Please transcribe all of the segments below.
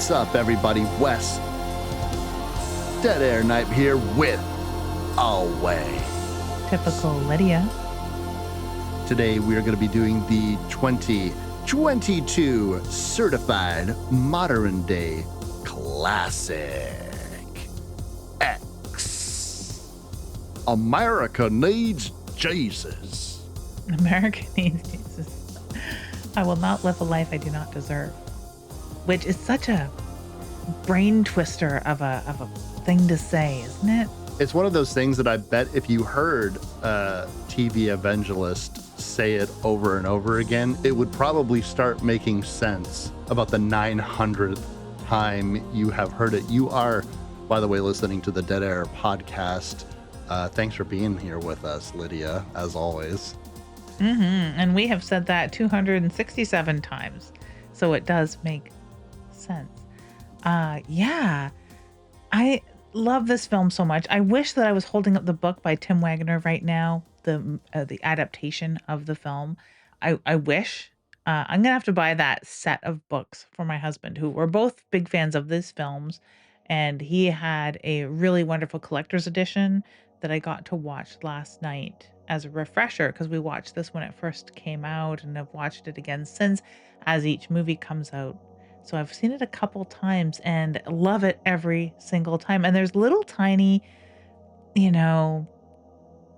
What's up, everybody? Wes, Dead Air Knipe here with Away. Typical Lydia. Today we are going to be doing the 2022 Certified Modern Day Classic X. America Needs Jesus. America needs Jesus. I will not live a life I do not deserve. Which is such a brain twister of a thing to say, isn't it? It's one of those things that I bet if you heard a TV evangelist say it over and over again, it would probably start making sense about the 900th time you have heard it. You are, by the way, listening to the Dead Air podcast. Thanks for being here with us, Lydia, as always. And we have said that 267 times. So it does make sense. Yeah. I love this film so much. I wish that I was holding up the book by Tim Wagner right now, the adaptation of the film. I wish. I'm gonna have to buy that set of books for my husband, who we're both big fans of these films, and he had a really wonderful collector's edition that I got to watch last night as a refresher because we watched this when it first came out and have watched it again since as each movie comes out. So I've seen it a couple times and love it every single time. And there's little tiny,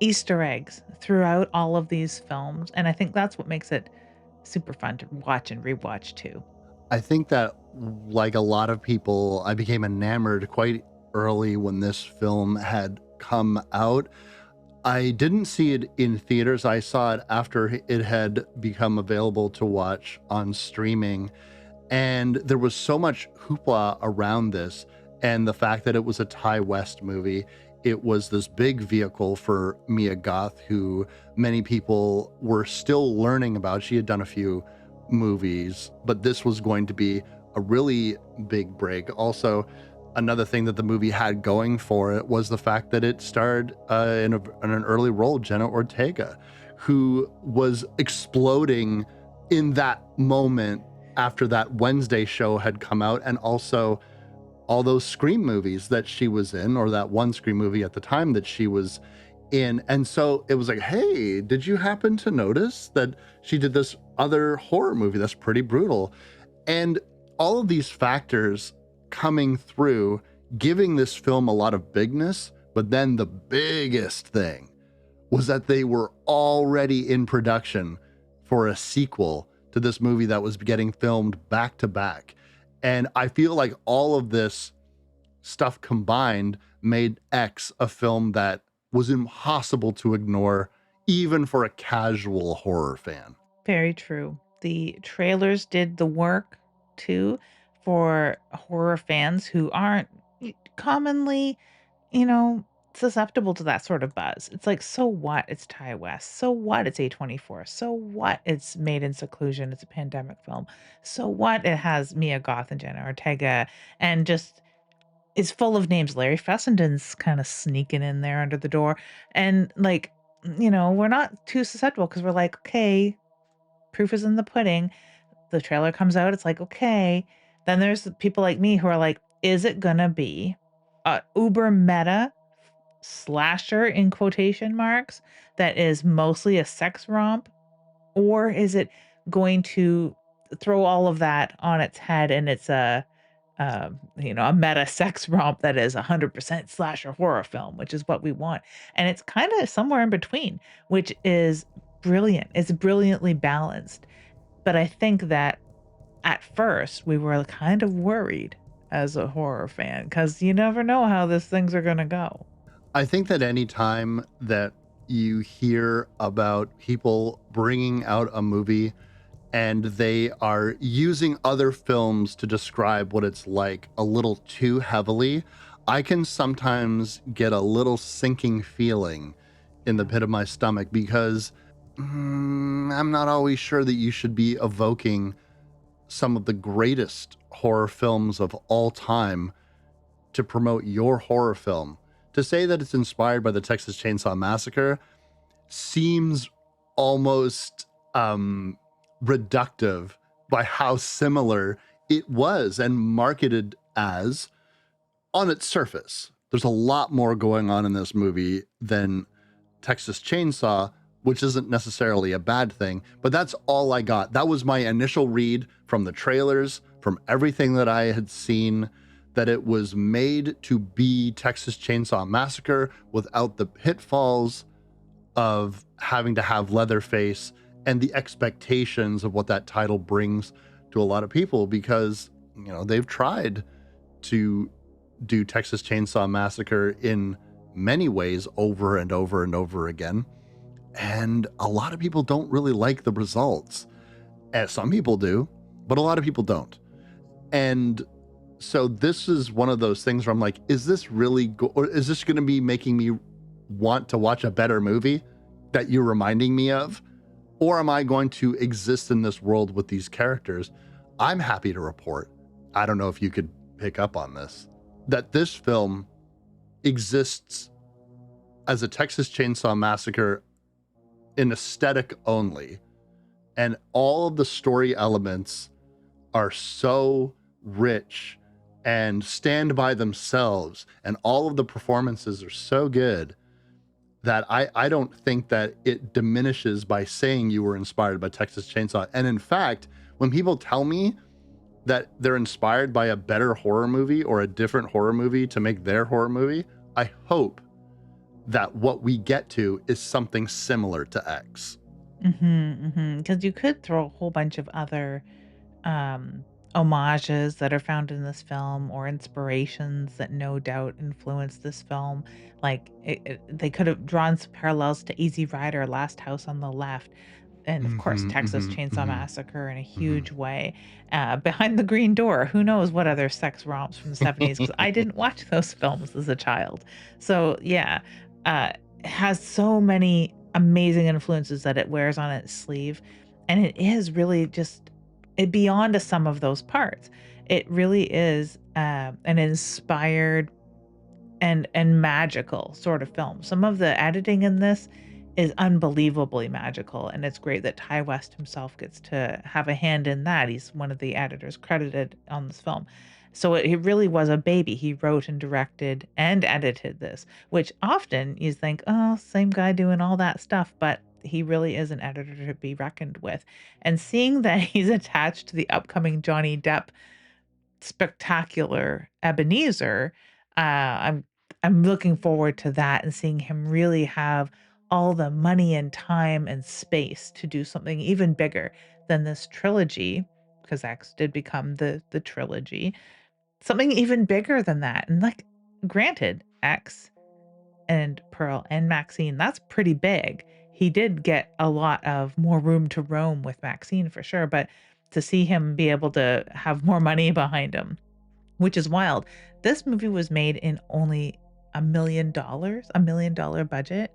Easter eggs throughout all of these films. And I think that's what makes it super fun to watch and rewatch too. I think that, like a lot of people, I became enamored quite early when this film had come out. I didn't see it in theaters. I saw it after it had become available to watch on streaming. And there was so much hoopla around this, and the fact that it was a Ty West movie. It was this big vehicle for Mia Goth, who many people were still learning about. She had done a few movies, but this was going to be a really big break. Also, another thing that the movie had going for it was the fact that it starred in an early role, Jenna Ortega, who was exploding in that moment after that Wednesday show had come out, and also all those Scream movies that she was in, or that one Scream movie at the time that she was in. And so it was like, hey, did you happen to notice that she did this other horror movie that's pretty brutal? And all of these factors coming through, giving this film a lot of bigness. But then the biggest thing was that they were already in production for a sequel to this movie that was getting filmed back to back. And I feel like all of this stuff combined made X a film that was impossible to ignore, even for a casual horror fan. Very true. The trailers did the work too for horror fans who aren't commonly, susceptible to that sort of buzz. It's like, so what? It's Ty West. So what? It's A24. So what? It's made in seclusion. It's a pandemic film. So what? It has Mia Goth and Jenna Ortega and just is full of names. Larry Fessenden's kind of sneaking in there under the door. And we're not too susceptible because we're like, okay, proof is in the pudding. The trailer comes out. It's like, okay. Then there's people like me who are like, is it gonna be a uber meta slasher in quotation marks that is mostly a sex romp, or is it going to throw all of that on its head and it's a meta sex romp that is 100% slasher horror film, which is what we want? And it's kind of somewhere in between, which is brilliant. It's brilliantly balanced. But I think that at first we were kind of worried as a horror fan because you never know how these things are going to go. I think that any time that you hear about people bringing out a movie and they are using other films to describe what it's like a little too heavily, I can sometimes get a little sinking feeling in the pit of my stomach because I'm not always sure that you should be evoking some of the greatest horror films of all time to promote your horror film. To say that it's inspired by the Texas Chainsaw Massacre seems almost reductive by how similar It was, and marketed as, on its surface. There's a lot more going on in this movie than Texas Chainsaw, which isn't necessarily a bad thing, but that's all I got. That was my initial read from the trailers, from everything that I had seen, that it was made to be Texas Chainsaw Massacre without the pitfalls of having to have Leatherface and the expectations of what that title brings to a lot of people, because, you know, they've tried to do Texas Chainsaw Massacre in many ways over and over and over again. And a lot of people don't really like the results. And some people do, but a lot of people don't. And so this is one of those things where I'm like, is this really or is this going to be making me want to watch a better movie that you're reminding me of? Or am I going to exist in this world with these characters? I'm happy to report, I don't know if you could pick up on this, that this film exists as a Texas Chainsaw Massacre in aesthetic only. And all of the story elements are so rich and stand by themselves. And all of the performances are so good that I don't think that it diminishes by saying you were inspired by Texas Chainsaw. And in fact, when people tell me that they're inspired by a better horror movie or a different horror movie to make their horror movie, I hope that what we get to is something similar to X. Because you could throw a whole bunch of other um, homages that are found in this film or inspirations that no doubt influenced this film. Like they could have drawn some parallels to Easy Rider, Last House on the Left, and of course Mm-hmm, Texas mm-hmm, Chainsaw mm-hmm, Massacre in a mm-hmm. huge way. Behind the Green Door, who knows what other sex romps from the 70s? Because I didn't watch those films as a child. So yeah, it has so many amazing influences that it wears on its sleeve, and it is really just beyond a sum of those parts. It really is an inspired and magical sort of film. Some of the editing in this is unbelievably magical, and it's great that Ty West himself gets to have a hand in that. He's one of the editors credited on this film. So it really was a baby. He wrote and directed and edited this, which often you think, oh, same guy doing all that stuff, but he really is an editor to be reckoned with. And seeing that he's attached to the upcoming Johnny Depp spectacular Ebenezer, I'm looking forward to that and seeing him really have all the money and time and space to do something even bigger than this trilogy, because X did become the trilogy. Something even bigger than that. And like granted, X and Pearl and Maxine, that's pretty big. He did get a lot of more room to roam with Maxine for sure, but to see him be able to have more money behind him, which is wild. This movie was made in only $1 million, $1 million budget.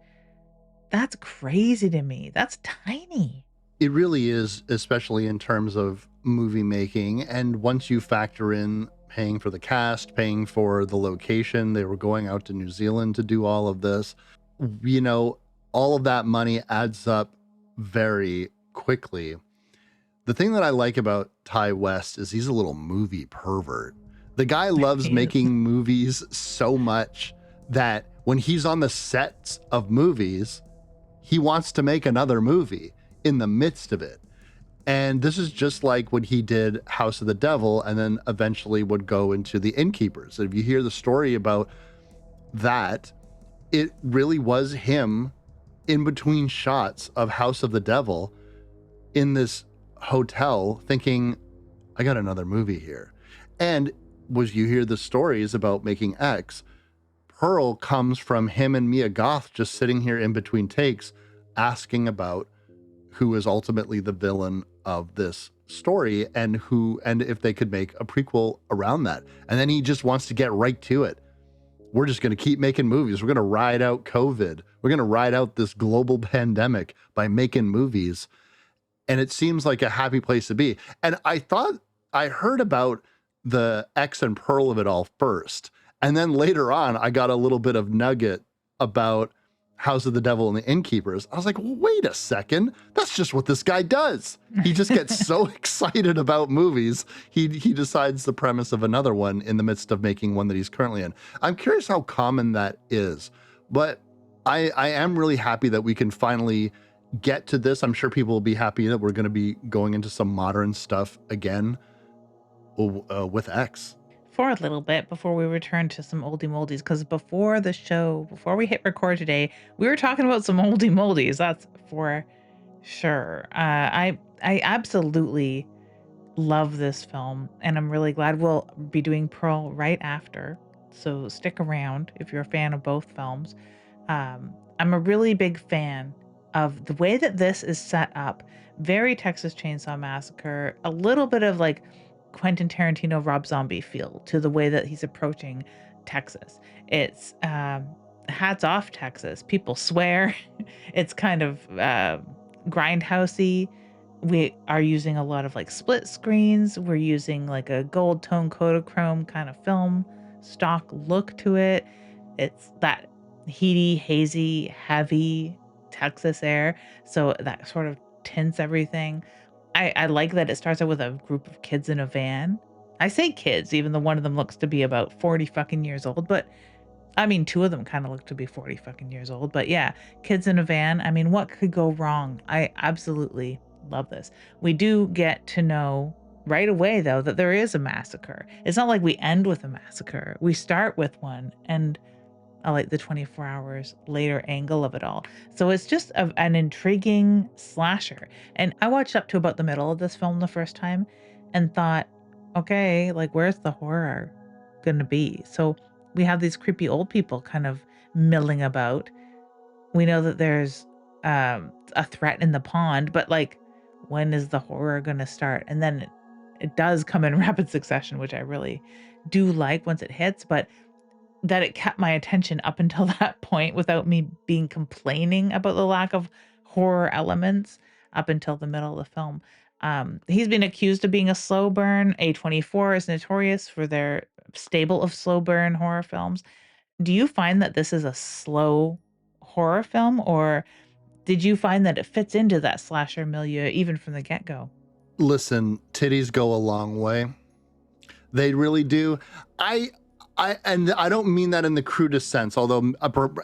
That's crazy to me. That's tiny. It really is, especially in terms of movie making. And once you factor in paying for the cast, paying for the location, they were going out to New Zealand to do all of this, you know, all of that money adds up very quickly. The thing that I like about Ty West is he's a little movie pervert. The guy loves He is. making movies so much that when he's on the sets of movies, he wants to make another movie in the midst of it. And this is just like when he did House of the Devil and then eventually would go into The Innkeepers. If you hear the story about that, it really was him in between shots of House of the Devil in this hotel thinking, I got another movie here. And was you hear the stories about making X, Pearl comes from him and Mia Goth just sitting here in between takes asking about who is ultimately the villain of this story and if they could make a prequel around that. And then he just wants to get right to it. We're just going to keep making movies. We're going to ride out COVID. We're going to ride out this global pandemic by making movies. And it seems like a happy place to be. And I heard about the X and Pearl of it all first. And then later on, I got a little bit of nugget about House of the Devil and the Innkeepers. I was like, well, wait a second. That's just what this guy does. He just gets so excited about movies. He decides the premise of another one in the midst of making one that he's currently in. I'm curious how common that is, but I am really happy that we can finally get to this. I'm sure people will be happy that we're going to be going into some modern stuff again with X. For a little bit before we return to some oldie moldies, because before the show, before we hit record today, we were talking about some oldie moldies. That's for sure. I absolutely love this film, and I'm really glad we'll be doing Pearl right after. So stick around if you're a fan of both films. I'm a really big fan of the way that this is set up. Very Texas Chainsaw Massacre, a little bit of like Quentin Tarantino, Rob Zombie feel to the way that he's approaching Texas. It's hats off Texas. People swear. It's kind of grindhousey. We are using a lot of like split screens. We're using like a gold tone Kodachrome kind of film stock look to it. It's that heady, hazy, heavy Texas air. So that sort of tints everything. I like that it starts out with a group of kids in a van. I say kids, even though one of them looks to be about 40 fucking years old, but I mean, two of them kind of look to be 40 fucking years old, but yeah, kids in a van. I mean, what could go wrong? I absolutely love this. We do get to know right away, though, that there is a massacre. It's not like we end with a massacre. We start with one, and I like the 24 hours later angle of it all. So it's just an intriguing slasher. And I watched up to about the middle of this film the first time and thought, okay, like where's the horror going to be? So we have these creepy old people kind of milling about. We know that there's a threat in the pond, but like, when is the horror going to start? And then it does come in rapid succession, which I really do like once it hits. But that it kept my attention up until that point without me being complaining about the lack of horror elements up until the middle of the film. He's been accused of being a slow burn. A24 is notorious for their stable of slow burn horror films. Do you find that this is a slow horror film, or did you find that it fits into that slasher milieu even from the get-go? Listen, titties go a long way. They really do. And I don't mean that in the crudest sense, although,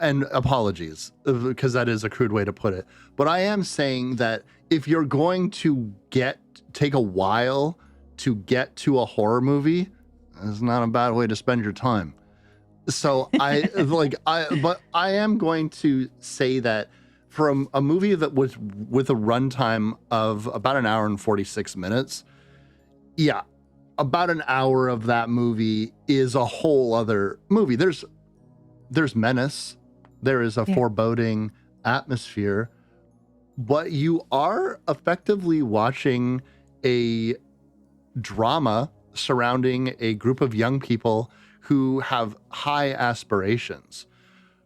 and apologies, because that is a crude way to put it. But I am saying that if you're going to take a while to get to a horror movie, it's not a bad way to spend your time. So but I am going to say that from a movie that was with a runtime of about an hour and 46 minutes, yeah, about an hour of that movie is a whole other movie. There's menace, there is a foreboding atmosphere, but you are effectively watching a drama surrounding a group of young people who have high aspirations.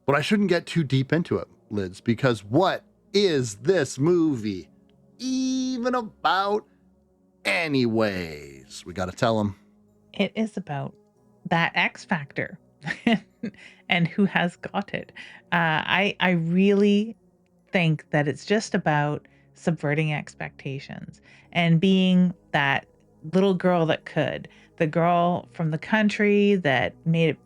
But I shouldn't get too deep into it, Lids, because what is this movie even about anyways? We got to tell them. It is about that X factor and who has got it. I really think that it's just about subverting expectations and being that little girl that could, the girl from the country that made it,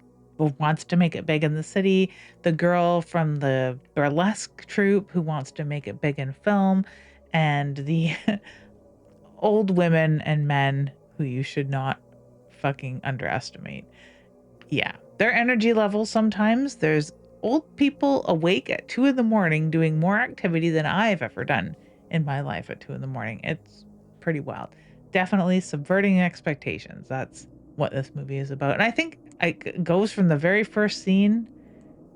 wants to make it big in the city, the girl from the burlesque troupe who wants to make it big in film, and the old women and men who you should not fucking underestimate. Yeah, their energy levels sometimes, there's old people awake at 2 in the morning doing more activity than I've ever done in my life at 2 in the morning. It's pretty wild. Definitely subverting expectations. That's what this movie is about. And I think it goes from the very first scene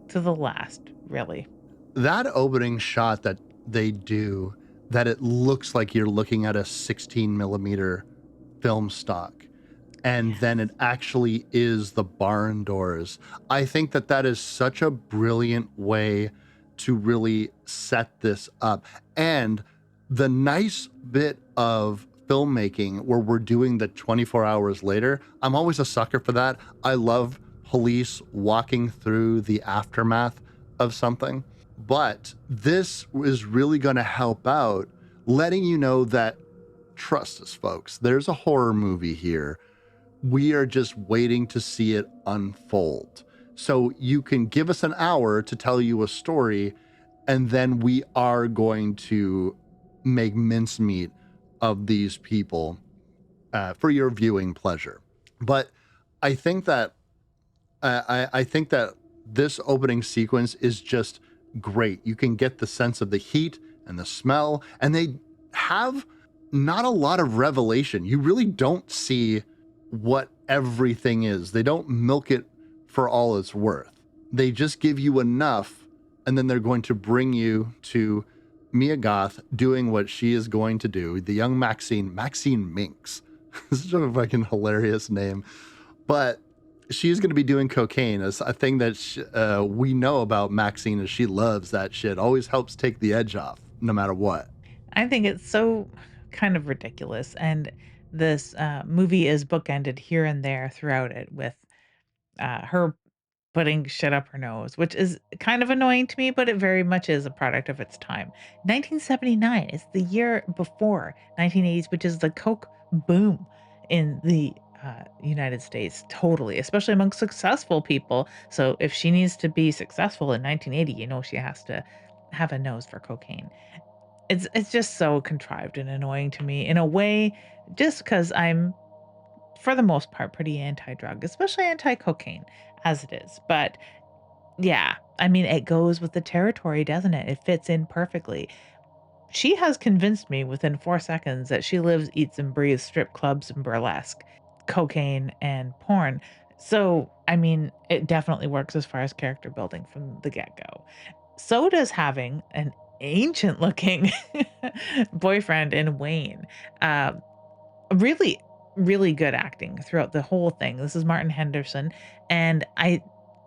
to the last, really. That opening shot that they do, that it looks like you're looking at a 16 millimeter film stock, and then it actually is the barn doors. I think that is such a brilliant way to really set this up. And the nice bit of filmmaking where we're doing the 24 hours later, I'm always a sucker for that. I love police walking through the aftermath of something. But this is really going to help out, letting you know that, trust us, folks, there's a horror movie here. We are just waiting to see it unfold. So you can give us an hour to tell you a story, and then we are going to make mincemeat of these people for your viewing pleasure. But I think that I think that this opening sequence is just great. You can get the sense of the heat and the smell, and they have not a lot of revelation. You really don't see what everything is. They don't milk it for all it's worth. They just give you enough, and then they're going to bring you to Mia Goth doing what she is going to do. The young Maxine Minx. Such a fucking hilarious name. But she's going to be doing cocaine. It's a thing that we know about Maxine is she loves that shit. Always helps take the edge off, no matter what. I think it's so kind of ridiculous, and this, movie is bookended here and there throughout it with, her putting shit up her nose, which is kind of annoying to me, but it very much is a product of its time. 1979 is the year before 1980s, which is the coke boom in the United States, totally, especially among successful people. So if she needs to be successful in 1980, she has to have a nose for cocaine. It's just so contrived and annoying to me in a way, just because I'm for the most part pretty anti-drug, especially anti-cocaine as it is. But yeah, I mean, it goes with the territory, doesn't it? It fits in perfectly. She has convinced me within 4 seconds that she lives, eats, and breathes strip clubs and burlesque, cocaine, and porn. So, I mean, it definitely works as far as character building from the get-go. So does having an ancient-looking boyfriend in Wayne. Uh, Really, really good acting throughout the whole thing. This is Martin Henderson, and I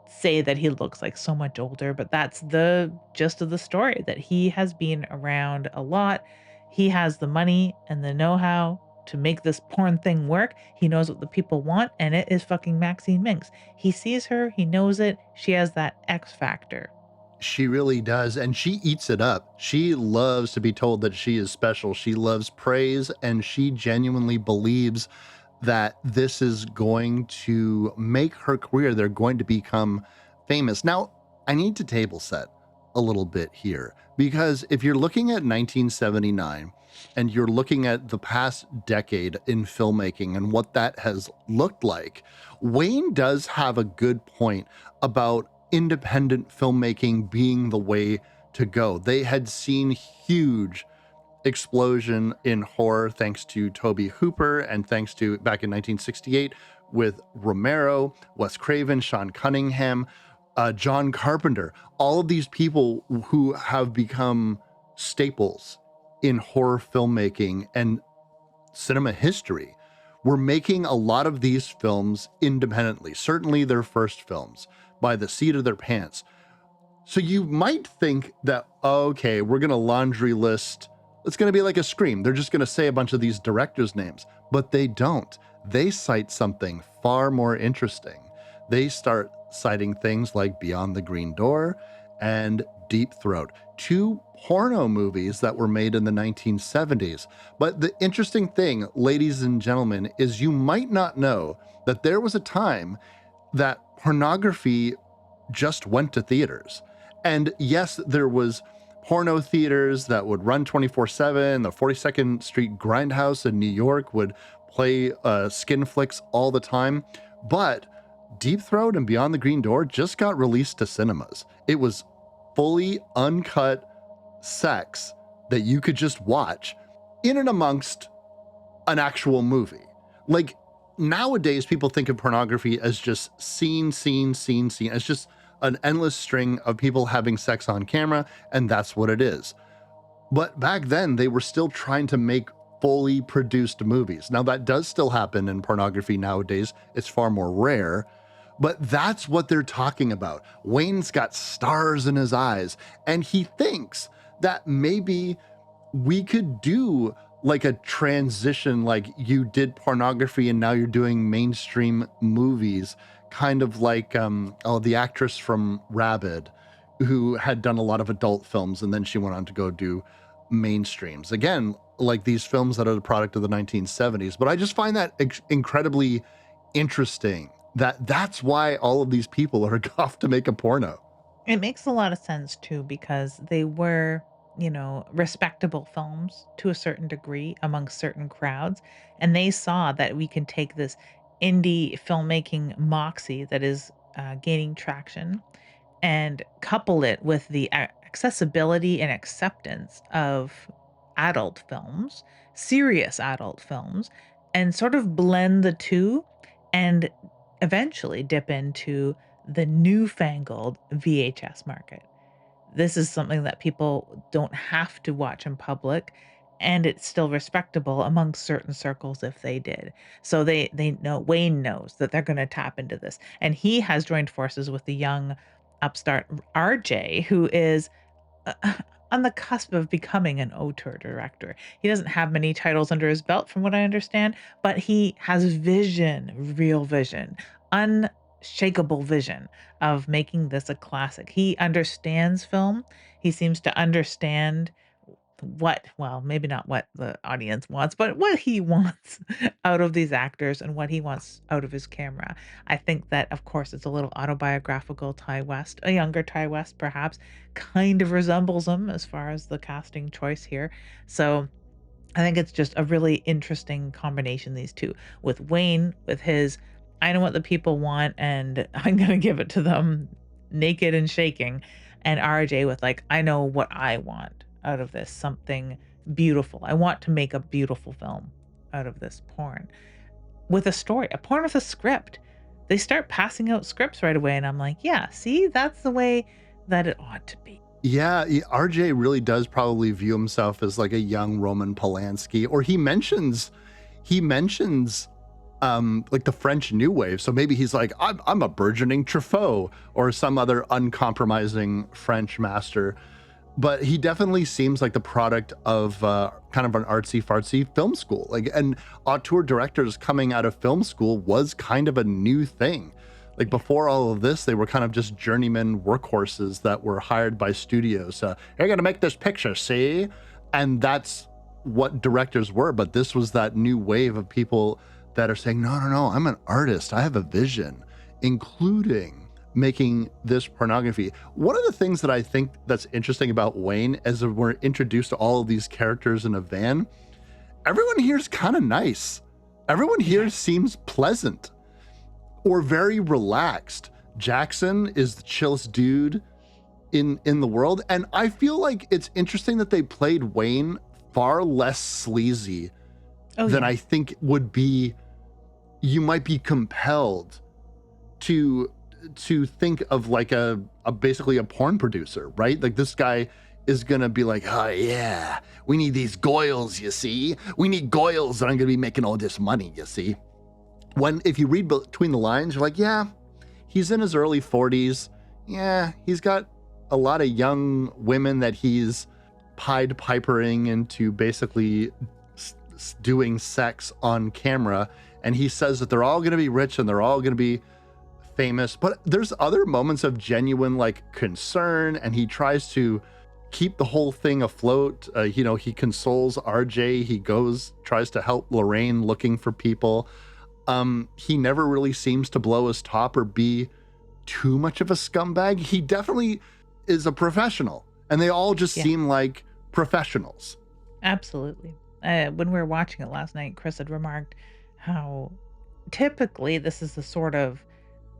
say that he looks like so much older, but that's the gist of the story, that he has been around a lot. He has the money and the know-how to make this porn thing work. He knows what the people want, and it is fucking Maxine Minx. He sees her, he knows it. She has that X factor. She really does. And she eats it up. She loves to be told that she is special. She loves praise, and she genuinely believes that this is going to make her career. They're going to become famous. Now, I need to table set a little bit here, because if you're looking at 1979 and you're looking at the past decade in filmmaking and what that has looked like, Wayne does have a good point about independent filmmaking being the way to go. They had seen huge explosion in horror thanks to Tobe Hooper and thanks to back in 1968 with Romero, Wes Craven, Sean Cunningham, John Carpenter, all of these people who have become staples in horror filmmaking and cinema history were making a lot of these films independently, certainly their first films, by the seat of their pants. So you might think that, okay, we're going to laundry list. It's going to be like a Scream. They're just going to say a bunch of these directors' names, but they don't. They cite something far more interesting. They start citing things like Beyond the Green Door and Deep Throat, two porno movies that were made in the 1970s. But the interesting thing, ladies and gentlemen, is you might not know that there was a time that pornography just went to theaters. And yes, there was porno theaters that would run 24/7. The 42nd Street Grindhouse in New York would play skin flicks all the time. But Deep Throat and Beyond the Green Door just got released to cinemas. It was fully uncut sex that you could just watch in and amongst an actual movie. Like, nowadays, people think of pornography as just scene, scene, scene, scene. It's just an endless string of people having sex on camera, and that's what it is. But back then, they were still trying to make fully produced movies. Now, that does still happen in pornography nowadays. It's far more rare, but that's what they're talking about. Wayne's got stars in his eyes, and he thinks that maybe we could do like a transition, like you did pornography and now you're doing mainstream movies, kind of like the actress from Rabid, who had done a lot of adult films, and then she went on to go do mainstreams. Again, like these films that are the product of the 1970s. But I just find that incredibly interesting that that's why all of these people are off to make a porno. It makes a lot of sense too because they were, respectable films to a certain degree among certain crowds. And they saw that we can take this indie filmmaking moxie that is gaining traction and couple it with the accessibility and acceptance of adult films, serious adult films, and sort of blend the two and eventually dip into the newfangled VHS market. This is something that people don't have to watch in public, and it's still respectable among certain circles if they did. So they know Wayne knows that they're gonna tap into this, and he has joined forces with the young upstart RJ, who is uh, on the cusp of becoming an auteur director. He doesn't have many titles under his belt, from what I understand, but he has vision, real vision, unshakable vision of making this a classic. He understands film. He seems to understand well, maybe not what the audience wants, but what he wants out of these actors and what he wants out of his camera. I think that, of course, it's a little autobiographical. Ty West, a younger Ty West, perhaps, kind of resembles him as far as the casting choice here. So I think it's just a really interesting combination, these 2, with Wayne, with his, "I know what the people want, and I'm gonna give it to them naked and shaking," and RJ with, like, "I know what I want out of this, something beautiful. I want to make a beautiful film out of this porn." With a story, a porn with a script. They start passing out scripts right away, and I'm like, "Yeah, see? That's the way that it ought to be." Yeah, RJ really does probably view himself as like a young Roman Polanski, or he mentions like the French New Wave. So maybe he's like, I'm a burgeoning Truffaut or some other uncompromising French master. But he definitely seems like the product of kind of an artsy fartsy film school. Like, and auteur directors coming out of film school was kind of a new thing. Like Yeah. before all of this, they were kind of just journeyman workhorses that were hired by studios. You're gonna make this picture, see? And that's what directors were. But this was that new wave of people that are saying, no, no, no, I'm an artist. I have a vision, including making this pornography. One of the things that I think that's interesting about Wayne as we're introduced to all of these characters in a van, everyone here is kind of nice. Everyone here Yeah. seems pleasant or very relaxed. Jackson is the chillest dude in the world, and I feel like it's interesting that they played Wayne far less sleazy Oh, than yeah. I think would be. You might be compelled to think of like a basically a porn producer, right? Like this guy is gonna be like, oh yeah, we need these goils, you see? We need goils, and I'm gonna be making all this money, you see? When if you read between the lines, you're like, yeah, he's in his early 40s. Yeah, he's got a lot of young women that he's Pied Pipering into basically doing sex on camera. And he says that they're all going to be rich and they're all going to be famous. But there's other moments of genuine like concern, and he tries to keep the whole thing afloat. He consoles RJ. He tries to help Lorraine looking for people. He never really seems to blow his top or be too much of a scumbag. He definitely is a professional, and they all just Yeah. seem like professionals. Absolutely. When we were watching it last night, Chris had remarked how typically this is the sort of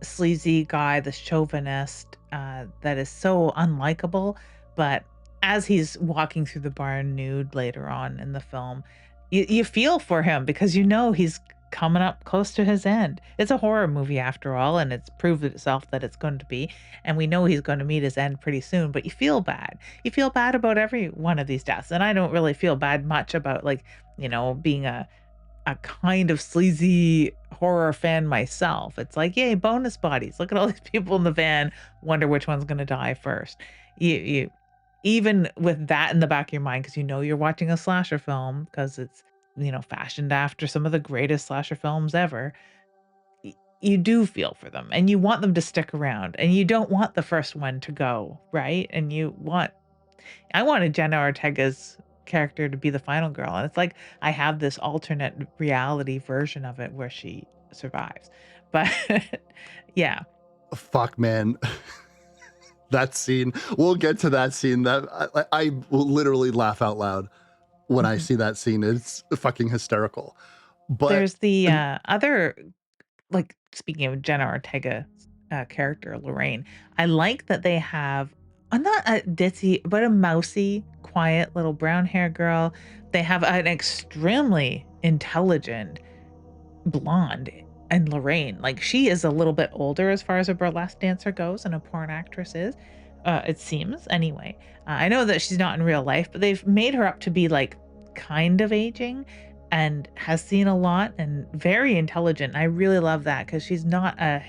sleazy guy, the chauvinist that is so unlikable. But as he's walking through the barn nude later on in the film, you feel for him because you know he's coming up close to his end. It's a horror movie after all, and it's proved itself that it's going to be. And we know he's going to meet his end pretty soon, but you feel bad. You feel bad about every one of these deaths. And I don't really feel bad much about, like, being a kind of sleazy horror fan myself. It's like, yay, bonus bodies. Look at all these people in the van. Wonder which one's gonna die first. You even with that in the back of your mind, because you know you're watching a slasher film, because it's fashioned after some of the greatest slasher films ever. you do feel for them and you want them to stick around and you don't want the first one to go, right? And I wanted Jenna Ortega's character to be the final girl, and it's like I have this alternate reality version of it where she survives. But yeah. Fuck, man. That scene, we'll get to that scene. That I will literally laugh out loud when I Mhm. see that scene. It's fucking hysterical. But There's the, and other like, speaking of Jenna Ortega's, character, Lorraine, I like that they have not a ditzy, but a mousy, quiet little brown hair girl. They have an extremely intelligent blonde and Lorraine. Like, she is a little bit older as far as a burlesque dancer goes and a porn actress is, it seems anyway. I know that she's not in real life, but they've made her up to be, like, kind of aging and has seen a lot and very intelligent. I really love that because she's not a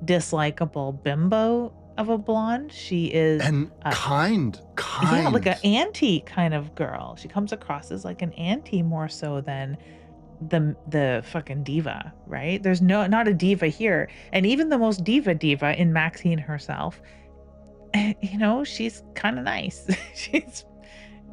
dislikable bimbo of a blonde. She is, and uh yeah, like kind. an auntie kind of girl. She comes across as like an auntie more so than the fucking diva, right? There's not a diva here. And even the most diva in Maxine herself, she's kind of nice. She's,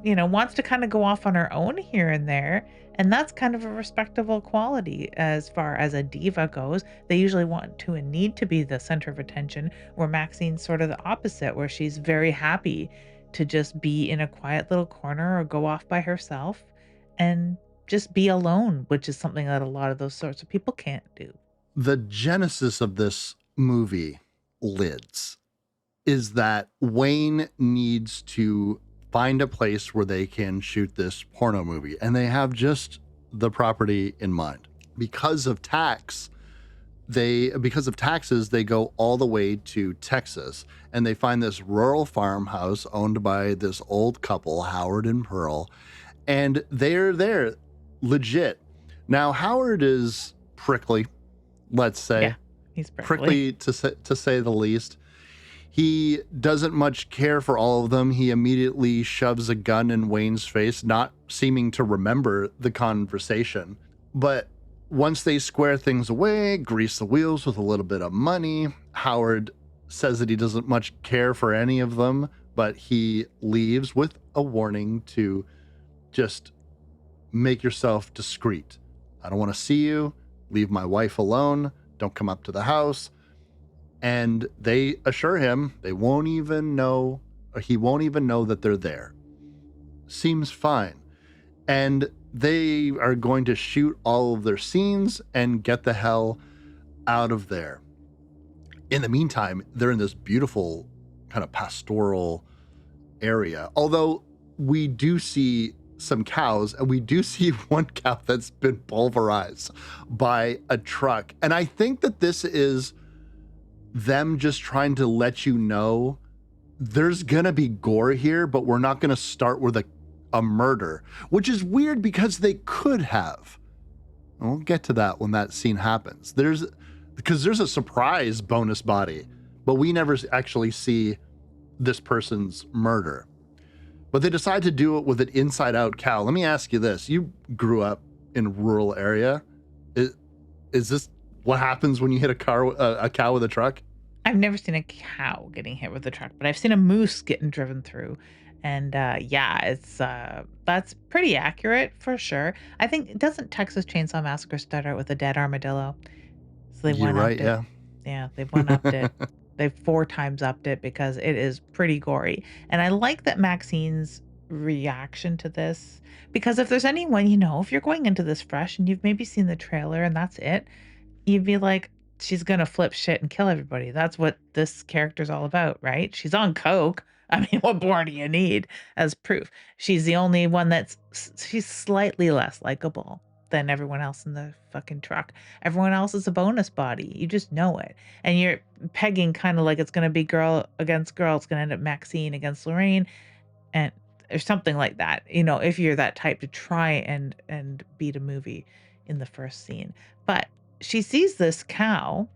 wants to kind of go off on her own here and there. And that's kind of a respectable quality as far as a diva goes. They usually want to and need to be the center of attention, where Maxine's sort of the opposite, where she's very happy to just be in a quiet little corner or go off by herself and just be alone, which is something that a lot of those sorts of people can't do. The genesis of this movie, Lids, is that Wayne needs to find a place where they can shoot this porno movie, and they have just the property in mind. Because of taxes, they go all the way to Texas, and they find this rural farmhouse owned by this old couple, Howard and Pearl, and they're there legit. Now, Howard is prickly, let's Yeah, say, he's prickly. prickly to say the least. He doesn't much care for all of them. He immediately shoves a gun in Wayne's face, not seeming to remember the conversation. But once they square things away, grease the wheels with a little bit of money, Howard says that he doesn't much care for any of them, but he leaves with a warning to just make yourself discreet. I don't want to see you. Leave my wife alone. Don't come up to the house. And they assure him they won't even know, or he won't even know that they're there. Seems fine. And they are going to shoot all of their scenes and get the hell out of there. In the meantime, they're in this beautiful kind of pastoral area. Although we do see some cows, and we do see one cow that's been pulverized by a truck. And I think that this is them just trying to let you know there's gonna be gore here, but we're not gonna start with a murder, which is weird because they could have. We'll get to that when that scene happens. Because there's a surprise bonus body, but we never actually see this person's murder. But they decide to do it with an inside-out cow. Let me ask you this: you grew up in a rural area. Is this what happens when you hit a cow with a truck? I've never seen a cow getting hit with a truck, but I've seen a moose getting driven through. And yeah, that's pretty accurate for sure. I think doesn't Texas Chainsaw Massacre start out with a dead armadillo? So they You're one right, upped it. yeah. Yeah, they've one upped it. They've four times upped it because it is pretty gory. And I like that Maxine's reaction to this, because if there's anyone, if you're going into this fresh and you've maybe seen the trailer and that's it, you'd be like, she's gonna flip shit and kill everybody. That's what this character's all about, right? She's on coke. I mean, what more do you need as proof? She's the only one she's slightly less likable than everyone else in the fucking truck. Everyone else is a bonus body. You just know it. And you're pegging kind of like it's gonna be girl against girl. It's gonna end up Maxine against Lorraine and or something like that. If you're that type to try and beat a movie in the first scene. But she sees this cow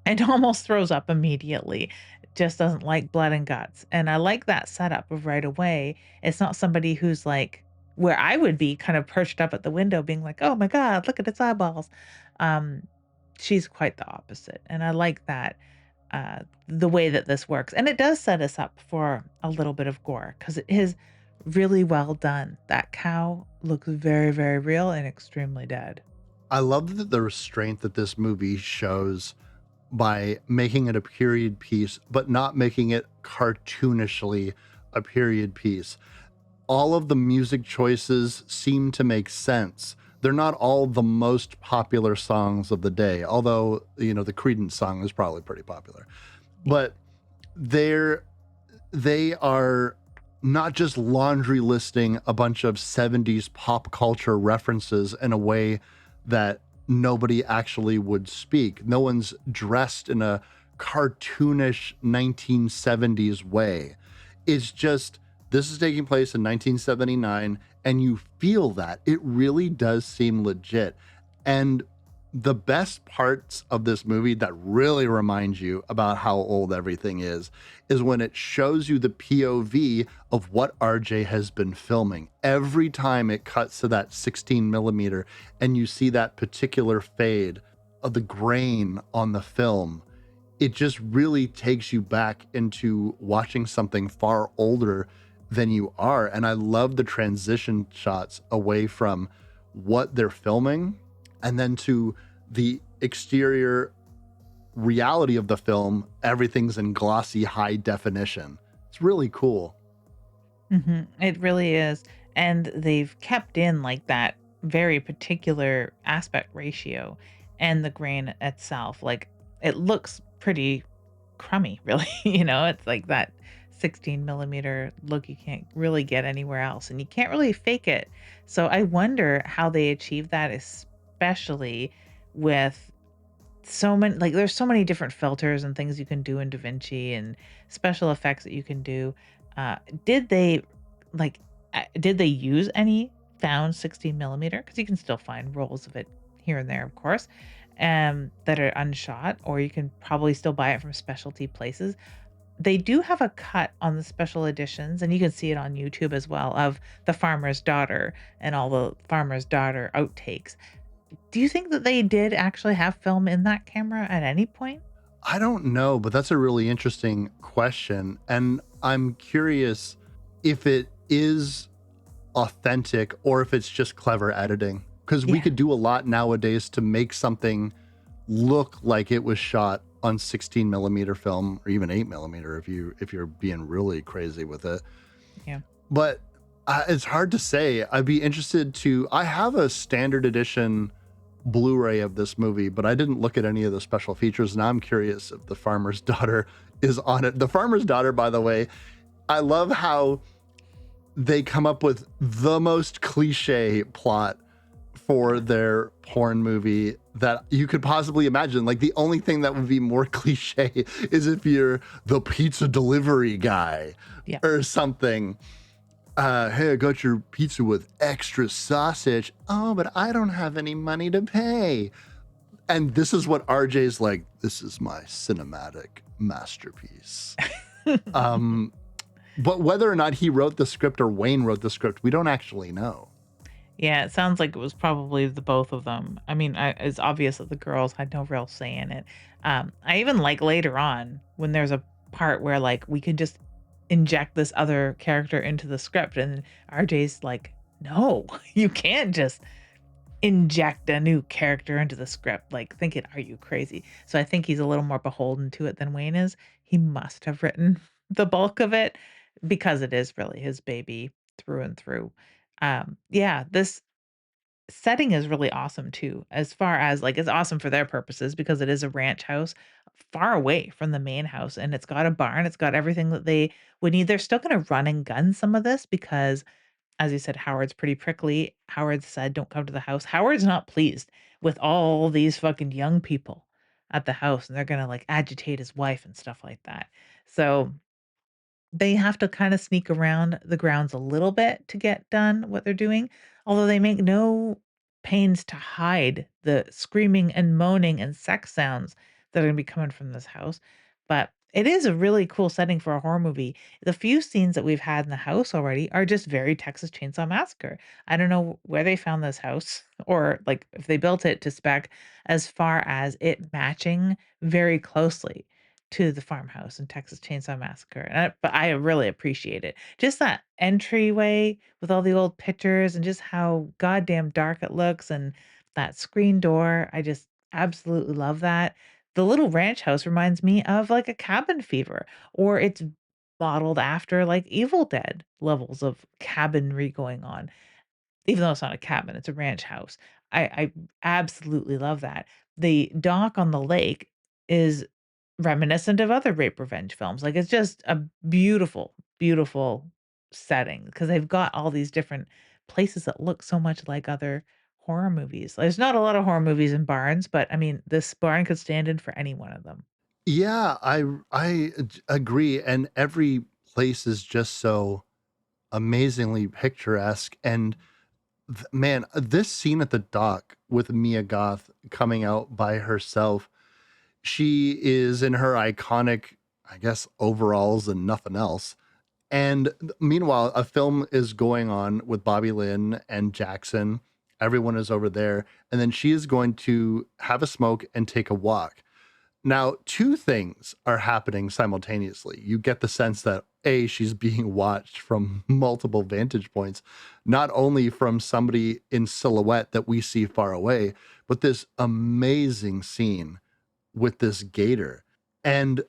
and almost throws up immediately. Just doesn't like blood and guts. And I like that setup of right away. It's not somebody who's like where I would be kind of perched up at the window being like, "Oh my god, look at its eyeballs." Um she's quite the opposite, and I like that, the way that this works, and it does set us up for a little bit of gore because it is really well done. That cow looks very, very real and extremely dead. I love the restraint that this movie shows by making it a period piece, but not making it cartoonishly a period piece. All of the music choices seem to make sense. They're not all the most popular songs of the day, although, the Creedence song is probably pretty popular. Yeah. But they're they are not just laundry listing a bunch of 70s pop culture references in a way that nobody actually would speak. No one's dressed in a cartoonish 1970s way. It's just, this is taking place in 1979, and you feel that. It really does seem legit. And the best parts of this movie that really remind you about how old everything is when it shows you the POV of what RJ has been filming. Every time it cuts to that 16 millimeter and you see that particular fade of the grain on the film, it just really takes you back into watching something far older than you are. And I love the transition shots away from what they're filming and then to the exterior reality of the film. Everything's in glossy high definition. It's really cool. It really is, and they've kept in, like, that very particular aspect ratio and the grain itself, like, it looks pretty crummy, really, it's like that 16 millimeter look you can't really get anywhere else, and you can't really fake it, so I wonder how they achieve that, especially with there's so many different filters and things you can do in DaVinci and special effects that you can do. Uh, did they like did they use any found 16 millimeter? Because you can still find rolls of it here and there, of course, that are unshot, or you can probably still buy it from specialty places. They do have a cut on the special editions, and you can see it on YouTube as well, of the farmer's daughter and all the farmer's daughter outtakes. Do you think that they did actually have film in that camera at any point? I don't know, but that's a really interesting question. And I'm curious if it is authentic or if it's just clever editing. Because we Yeah. could do a lot nowadays to make something look like it was shot on 16 millimeter film or even 8 millimeter if you're being really crazy with it. Yeah. But it's hard to say. I'd be interested to. I have a standard edition Blu-ray of this movie, but I didn't look at any of the special features. Now I'm curious if the farmer's daughter is on it. The farmer's daughter, by the way, I love how they come up with the most cliche plot for their porn movie that you could possibly imagine. Like the only thing that would be more cliche is if you're the pizza delivery guy Yeah. or something. Hey, I got your pizza with extra sausage. Oh, but I don't have any money to pay. And this is what RJ's like, this is my cinematic masterpiece. um, but whether or not he wrote the script or Wayne wrote the script, we don't actually know. Yeah, it sounds like it was probably the both of them. I mean, it's obvious that the girls had no real say in it. I even like later on when there's a part where like we could just inject this other character into the script, and RJ's like, "No, you can't just inject a new character into the script." Like, thinking, "Are you crazy?" So I think he's a little more beholden to it than Wayne is. He must have written the bulk of it because it is really his baby through and through. Yeah, this setting is really awesome too, as far as like it's awesome for their purposes because it is a ranch house far away from the main house and it's got a barn, it's got everything that they would need. They're still gonna run and gun some of this because, as you said, Howard's pretty prickly. Howard said, "Don't come to the house." Howard's not pleased with all these fucking young people at the house, and they're gonna like agitate his wife and stuff like that. So they have to kinda sneak around the grounds a little bit to get done what they're doing, although they make no pains to hide the screaming and moaning and sex sounds that are gonna be coming from this house. But it is a really cool setting for a horror movie. The few scenes that we've had in the house already are just very Texas Chainsaw Massacre. I don't know where they found this house or like if they built it to spec as far as it matching very closely to the farmhouse in Texas Chainsaw Massacre. But I really appreciate it. Just that entryway with all the old pictures and just how goddamn dark it looks and that screen door. I just absolutely love that. The little ranch house reminds me of like a cabin fever, or it's modeled after like Evil Dead levels of cabinry going on. Even though it's not a cabin, it's a ranch house. I absolutely love that. The dock on the lake is reminiscent of other rape revenge films. Like, it's just a beautiful, beautiful setting because 'cause they've got all these different places that look so much like other horror movies. There's not a lot of horror movies in barns, but, I mean, this barn could stand in for any one of them. Yeah, agree, and every place is just so amazingly picturesque. And man, this scene at the dock with Mia Goth coming out by herself, she is in her iconic, I guess, overalls and nothing else. And meanwhile, a film is going on with Bobby Lynn and Jackson. Everyone is over there. And then she is going to have a smoke and take a walk. Now, two things are happening simultaneously. You get the sense that A, she's being watched from multiple vantage points, not only from somebody in silhouette that we see far away, but this amazing scene with this gator. And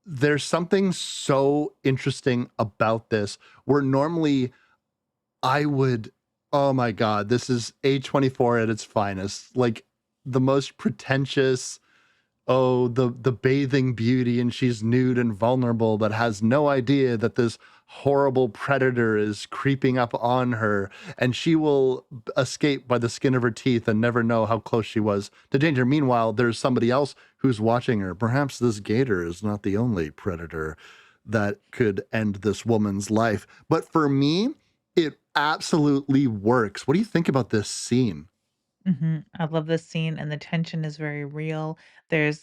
there's something so interesting about this where normally I would, oh my God, this is A24 at its finest. Like the most pretentious, oh, the bathing beauty, and she's nude and vulnerable, but has no idea that this horrible predator is creeping up on her, and she will escape by the skin of her teeth and never know how close she was to danger. Meanwhile, there's somebody else who's watching her. Perhaps this gator is not the only predator that could end this woman's life. But for me, it absolutely works. What do you think about this scene? I love this scene, and the tension is very real. There's,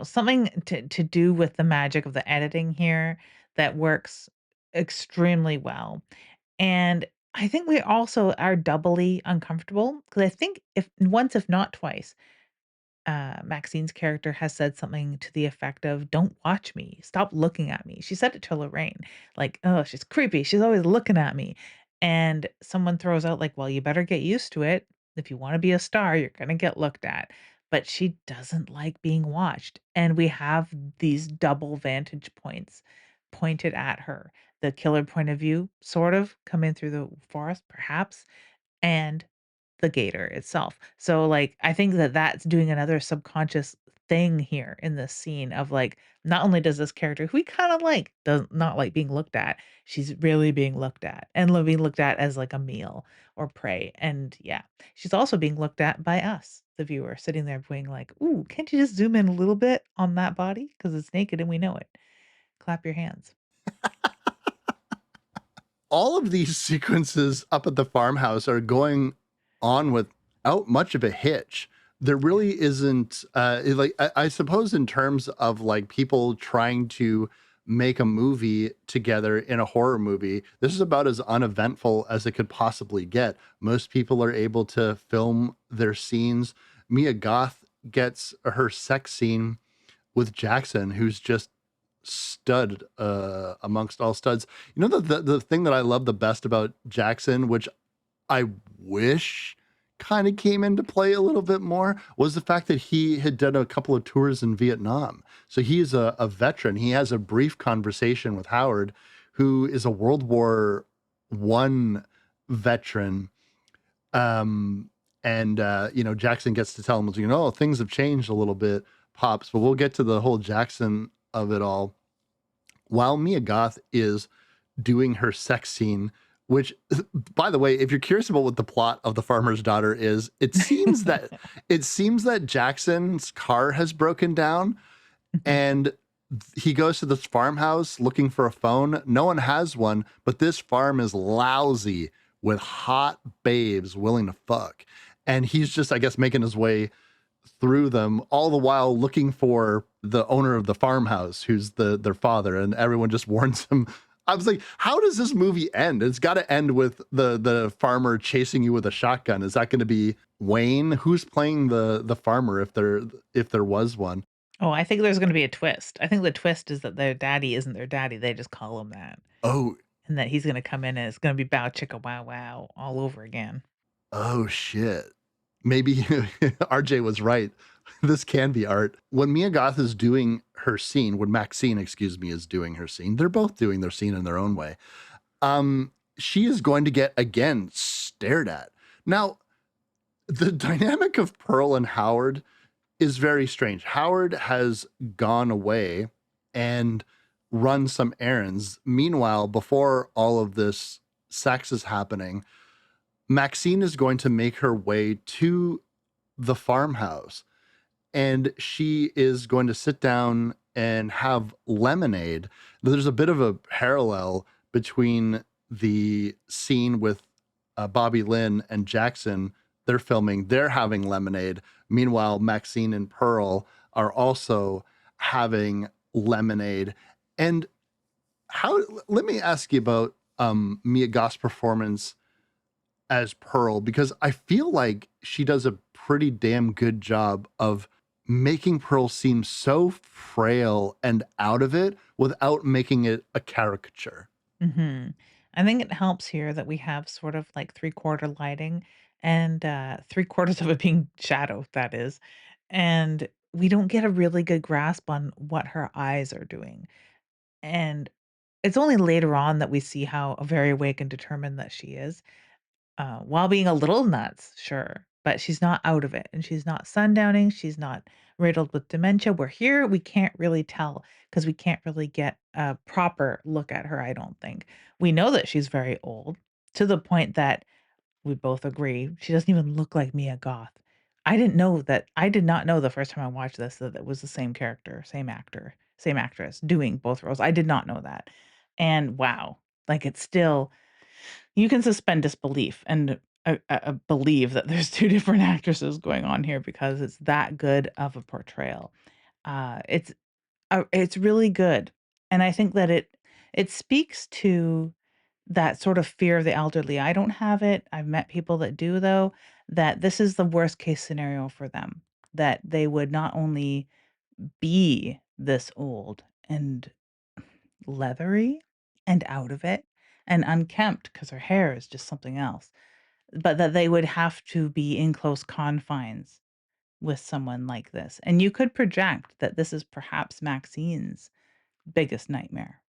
something to do with the magic of the editing here that works extremely well. And I think we also are doubly uncomfortable because I think if once, if not twice, Maxine's character has said something to the effect of, "Don't watch me. Stop looking at me." She said it to Lorraine, like, "Oh, she's creepy. She's always looking at me." And someone throws out like, "Well, you better get used to it. If you want to be a star, you're going to get looked at." But she doesn't like being watched. And we have these double vantage points pointed at her. The killer point of view, sort of coming through the forest, perhaps, and the gator itself. So, like, I think that that's doing another subconscious thing here in this scene of, like, not only does this character who we kinda like, does not like being looked at, she's really being looked at and being looked at as, like, a meal or prey, and yeah, she's also being looked at by us, the viewer, sitting there being like, "Ooh, can't you just zoom in a little bit on that body because it's naked and we know it. Clap your hands." All of these sequences up at the farmhouse are going on without much of a hitch. There Yeah. really isn't, like, I suppose, in terms of like people trying to make a movie together in a horror movie, this is about as uneventful as it could possibly get. Most people are able to film their scenes. Mia Goth gets her sex scene with Jackson, who's just stud amongst all studs. You know, the thing that I love the best about Jackson, which I wish kind of came into play a little bit more, was the fact that he had done a couple of tours in Vietnam. So he is a veteran. He has a brief conversation with Howard, who is a World War I veteran. Um, and Jackson gets to tell him, oh, things have changed a little bit, Pops, but we'll get to the whole Jackson of it all. While Mia Goth is doing her sex scene, which, by the way, if you're curious about what the plot of The Farmer's Daughter is, it seems that Jackson's car has broken down, and he goes to this farmhouse looking for a phone. No one has one, but this farm is lousy with hot babes willing to fuck. And he's just, I guess, making his way through them, all the while looking for the owner of the farmhouse, who's their father, and everyone just warns him. I was like, how does this movie end? It's got to end with the farmer chasing you with a shotgun. Is that going to be Wayne? Who's playing the farmer, if there was one? Oh, I think there's gonna be a twist. I think the twist is that their daddy isn't their daddy, they just call him that, Oh, and that he's gonna come in and it's gonna be bow chicka wow wow all over again. oh shit. Maybe RJ was right. This can be art. When Mia Goth is doing her scene, when Maxine, excuse me, is doing her scene, they're both doing their scene in their own way. She is going to get again stared at. Now, the dynamic of Pearl and Howard is very strange. Howard has gone away and run some errands. Meanwhile, before all of this sex is happening, Maxine is going to make her way to the farmhouse, and she is going to sit down and have lemonade. There's a bit of a parallel between the scene with Bobby Lynn and Jackson. They're filming, they're having lemonade. Meanwhile, Maxine and Pearl are also having lemonade. And how, let me ask you about Mia Goth's performance as Pearl, because I feel like she does a pretty damn good job of making Pearl seem so frail and out of it without making it a caricature. Mhm. I think it helps here that we have sort of like three-quarter lighting and, three-quarters of it being shadow, that is, and we don't get a really good grasp on what her eyes are doing, and it's only later on that we see how very awake and determined that she is. While being a little nuts, sure, but she's not out of it, and she's not sundowning, she's not riddled with dementia. Where here, we can't really tell because we can't really get a proper look at her, I don't think. We know that she's very old to the point that we both agree she doesn't even look like Mia Goth. I did not know the first time I watched this that it was the same character, same actor, same actress doing both roles. I did not know that. And wow, like it's still you can suspend disbelief and, believe that there's 2 different actresses going on here because it's that good of a portrayal. It's it's really good, and I think that it speaks to that sort of fear of the elderly. I don't have it, I've met people that do though, that this is the worst case scenario for them, that they would not only be this old and leathery and out of it and unkempt because her hair is just something else, but that they would have to be in close confines with someone like this. And you could project that this is perhaps Maxine's biggest nightmare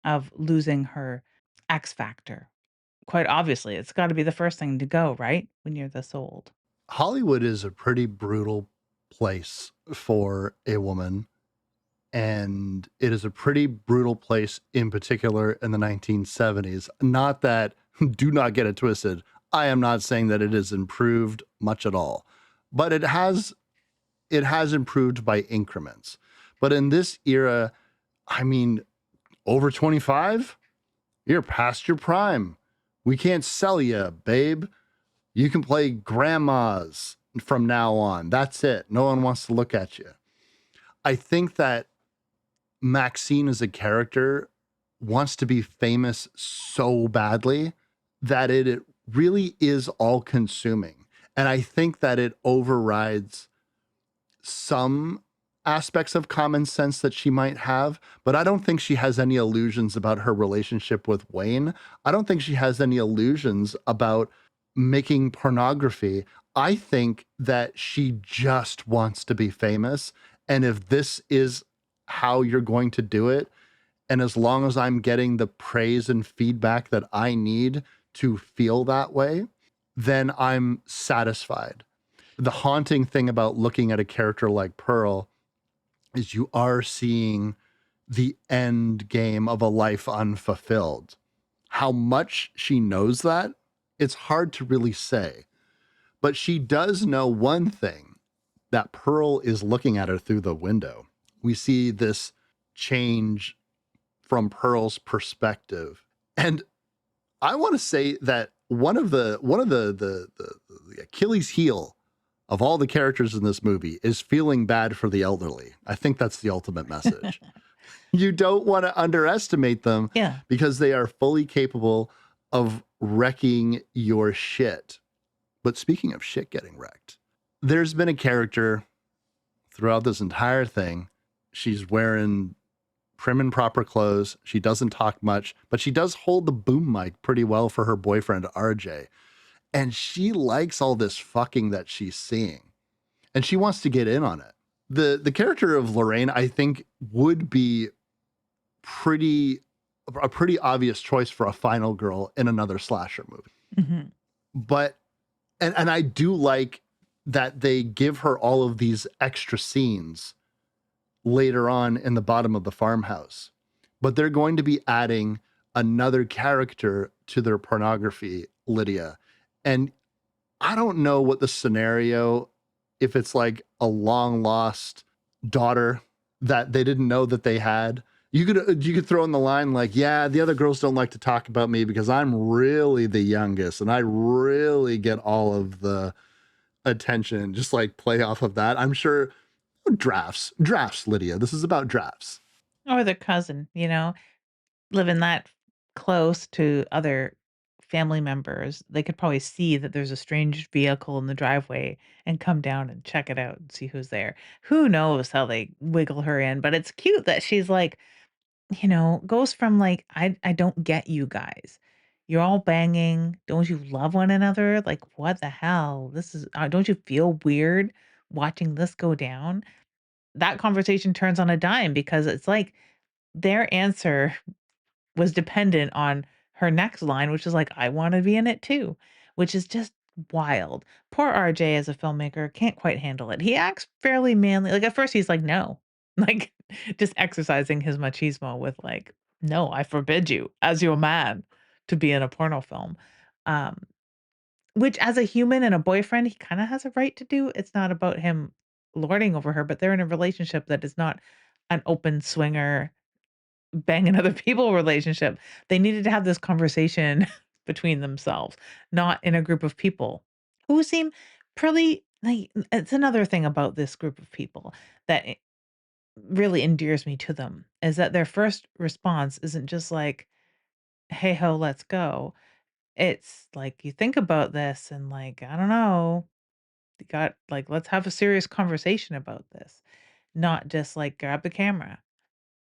of losing her X factor. Quite obviously, it's got to be the first thing to go, right? When you're this old. Hollywood is a pretty brutal place for a woman, and it is a pretty brutal place in particular in the 1970s. Not that, do not get it twisted. I am not saying that it has improved much at all, but it has improved by increments. But in this era, I mean, over 25, you're past your prime. We can't sell you, babe. You can play grandmas from now on. That's it. No one wants to look at you. I think that Maxine as a character wants to be famous so badly that it really is all consuming. And I think that it overrides some aspects of common sense that she might have, but I don't think she has any illusions about her relationship with Wayne. I don't think she has any illusions about making pornography. I think that she just wants to be famous. And if this is how you're going to do it, and as long as I'm getting the praise and feedback that I need to feel that way, then I'm satisfied. The haunting thing about looking at a character like Pearl is you are seeing the end game of a life unfulfilled. How much she knows that, it's hard to really say. But she does know one thing, that Pearl is looking at her through the window. We see this change from Pearl's perspective. And I want to say that one of the Achilles heel of all the characters in this movie is feeling bad for the elderly. I think that's the ultimate message. You don't want to underestimate them Yeah. because they are fully capable of wrecking your shit. But speaking of shit getting wrecked, there's been a character throughout this entire thing. She's wearing prim and proper clothes. She doesn't talk much, but she does hold the boom mic pretty well for her boyfriend, RJ. And she likes all this fucking that she's seeing. And she wants to get in on it. The character of Lorraine, I think, would be a pretty obvious choice for a final girl in another slasher movie. Mm-hmm. But and I do like that they give her all of these extra scenes later on in the bottom of the farmhouse. But they're going to be adding another character to their pornography, Lydia. And I don't know what the scenario, if it's like a long lost daughter that they didn't know that they had. You could throw in the line like, yeah, the other girls don't like to talk about me because I'm really the youngest and I really get all of the attention. Just like play off of that. I'm sure drafts, Lydia. This is about drafts. Or their cousin, living that close to other family members, they could probably see that there's a strange vehicle in the driveway and come down and check it out and see who's there. Who knows how they wiggle her in, but it's cute that she's like, goes from like, I don't get you guys. You're all banging. Don't you love one another? Like, what the hell? This is, don't you feel weird watching this go down? That conversation turns on a dime because it's like their answer was dependent on her next line, which is like, "I wanna be in it too," which is just wild. Poor RJ as a filmmaker can't quite handle it. He acts fairly manly. Like, at first, he's like, "No." Like, just exercising his machismo with like, "No, I forbid you, as your man, to be in a porno film." Um, which as a human and a boyfriend, he kinda has a right to do. It's not about him lording over her, but they're in a relationship that is not an open swinger banging other people relationship. They needed to have this conversation between themselves, not in a group of people who seem pretty like it's another thing about this group of people that really endears me to them is that their first response isn't just like, "Hey ho, let's go." It's like you think about this and like, I don't know, you got like let's have a serious conversation about this, not just like grab the camera.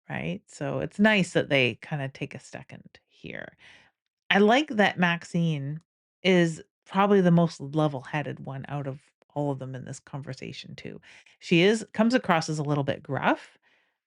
Right? So it's nice that they kinda take a second here. I like that Maxine is probably the most level-headed one out of all of them in this conversation too. She is comes across as a little bit gruff,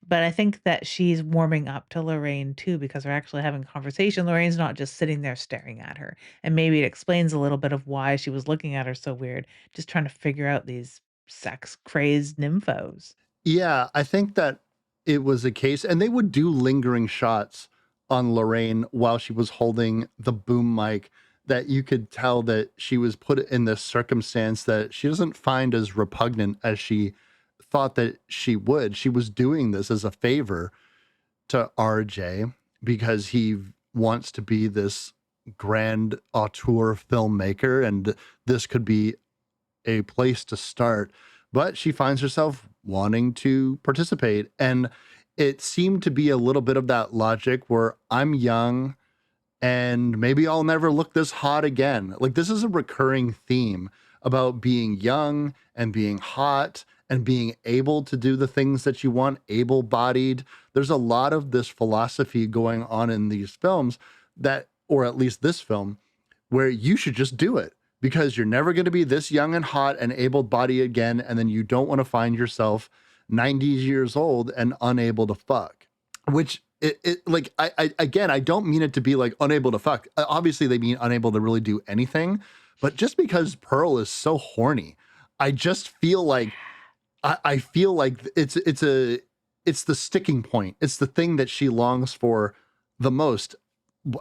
but I think that she's warming up to Lorraine too because they're actually having a conversation. Lorraine's not just sitting there staring at her, and maybe it explains a little bit of why she was looking at her so weird, just trying to figure out these sex-crazed nymphos. Yeah, I think that it was a case, and they would do lingering shots on Lorraine while she was holding the boom mic that you could tell that she was put in this circumstance that she doesn't find as repugnant as she thought that she would. She was doing this as a favor to RJ because he wants to be this grand auteur filmmaker, and this could be a place to start. But she finds herself wanting to participate. And it seemed to be a little bit of that logic where I'm young and maybe I'll never look this hot again. Like, this is a recurring theme about being young and being hot and being able to do the things that you want, able bodied. There's a lot of this philosophy going on in these films that, or at least this film, where you should just do it because you're never going to be this young and hot and able bodied again. And then you don't want to find yourself 90 years old and unable to fuck, which it like, again, I don't mean it to be like unable to fuck. Obviously they mean unable to really do anything, but just because Pearl is so horny, I just feel like, I feel like it's the sticking point. It's the thing that she longs for the most,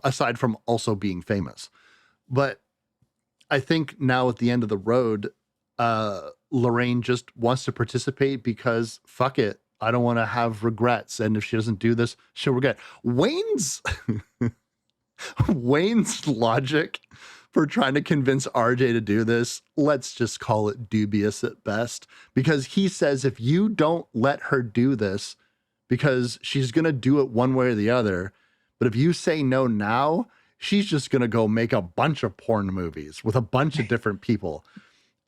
aside from also being famous. But I think now at the end of the road, Lorraine just wants to participate because fuck it. I don't want to have regrets. And if she doesn't do this, she'll regret. Wayne's Wayne's logic for trying to convince RJ to do this. Let's just call it dubious at best, because he says if you don't let her do this, because she's going to do it one way or the other, but if you say no now, she's just going to go make a bunch of porn movies with a bunch of different people.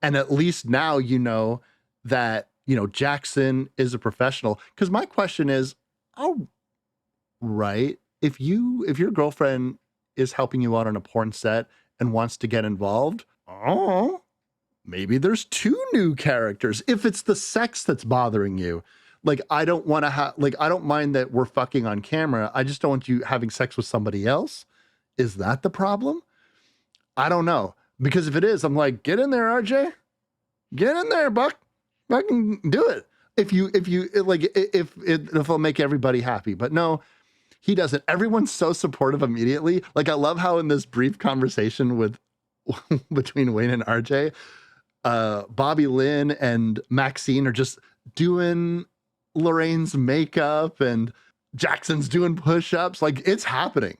And at least now you know that, Jackson is a professional. Because my question is, oh, right, if your girlfriend is helping you out on a porn set and wants to get involved, oh, maybe there's two new characters. If it's the sex that's bothering you, like, I don't want to have, like, I don't mind that we're fucking on camera. I just don't want you having sex with somebody else. Is that the problem? I don't know. Because if it is, I'm like, get in there, RJ. Get in there, Buck. Fucking do it. If it'll make everybody happy. But no, he doesn't. Everyone's so supportive immediately. Like, I love how in this brief conversation with between Wayne and RJ, Bobby Lynn and Maxine are just doing Lorraine's makeup and Jackson's doing push-ups. Like, it's happening.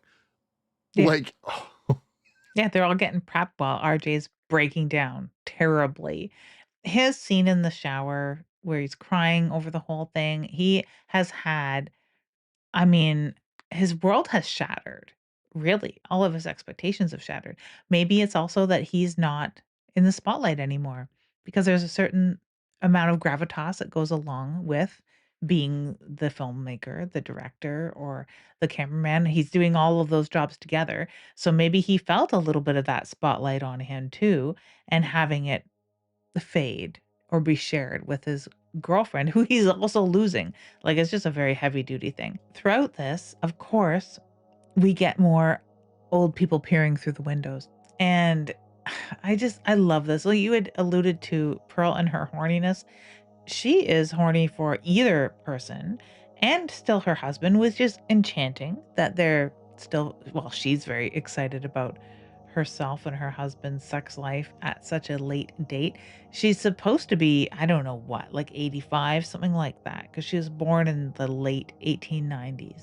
Yeah. Like, oh. Yeah, they're all getting prepped while RJ's breaking down terribly. His scene in the shower where he's crying over the whole thing, he has had I mean, his world has shattered. Really, all of his expectations have shattered. Maybe it's also that he's not in the spotlight anymore because there's a certain amount of gravitas that goes along with being the filmmaker, the director, or the cameraman. He's doing all of those jobs together. So maybe he felt a little bit of that spotlight on him too, and having it fade or be shared with his girlfriend, who he's also losing. Like, it's just a very heavy duty thing. Throughout this, of course, we get more old people peering through the windows. And I love this. Like, you had alluded to Pearl and her horniness. She is horny for either person and still her husband, which is enchanting that they're still, well, she's very excited about herself and her husband's sex life at such a late date. She's supposed to be, I don't know what, like 85, something like that, because she was born in the late 1890s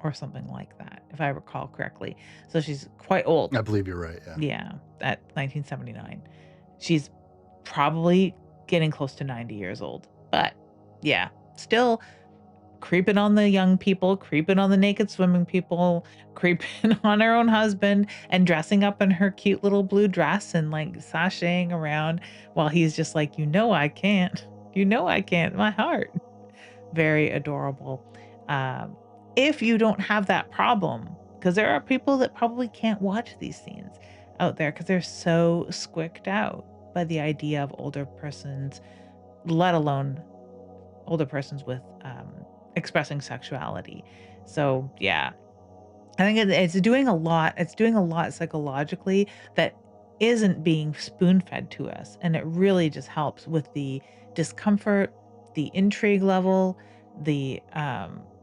or something like that, if I recall correctly. So she's quite old. I believe you're right. Yeah. Yeah, at 1979. She's probably getting close to 90 years old. But yeah, still creeping on the young people, creeping on the naked swimming people, creeping on her own husband, and dressing up in her cute little blue dress and like sashaying around while he's just like, I can't. I can't. My heart. Very adorable. Um, if you don't have that problem, because there are people that probably can't watch these scenes out there because they're so squicked out by the idea of older persons, let alone older persons with expressing sexuality. So yeah, I think it's doing a lot. It's doing a lot psychologically that isn't being spoon fed to us. And it really just helps with the discomfort, the intrigue level, the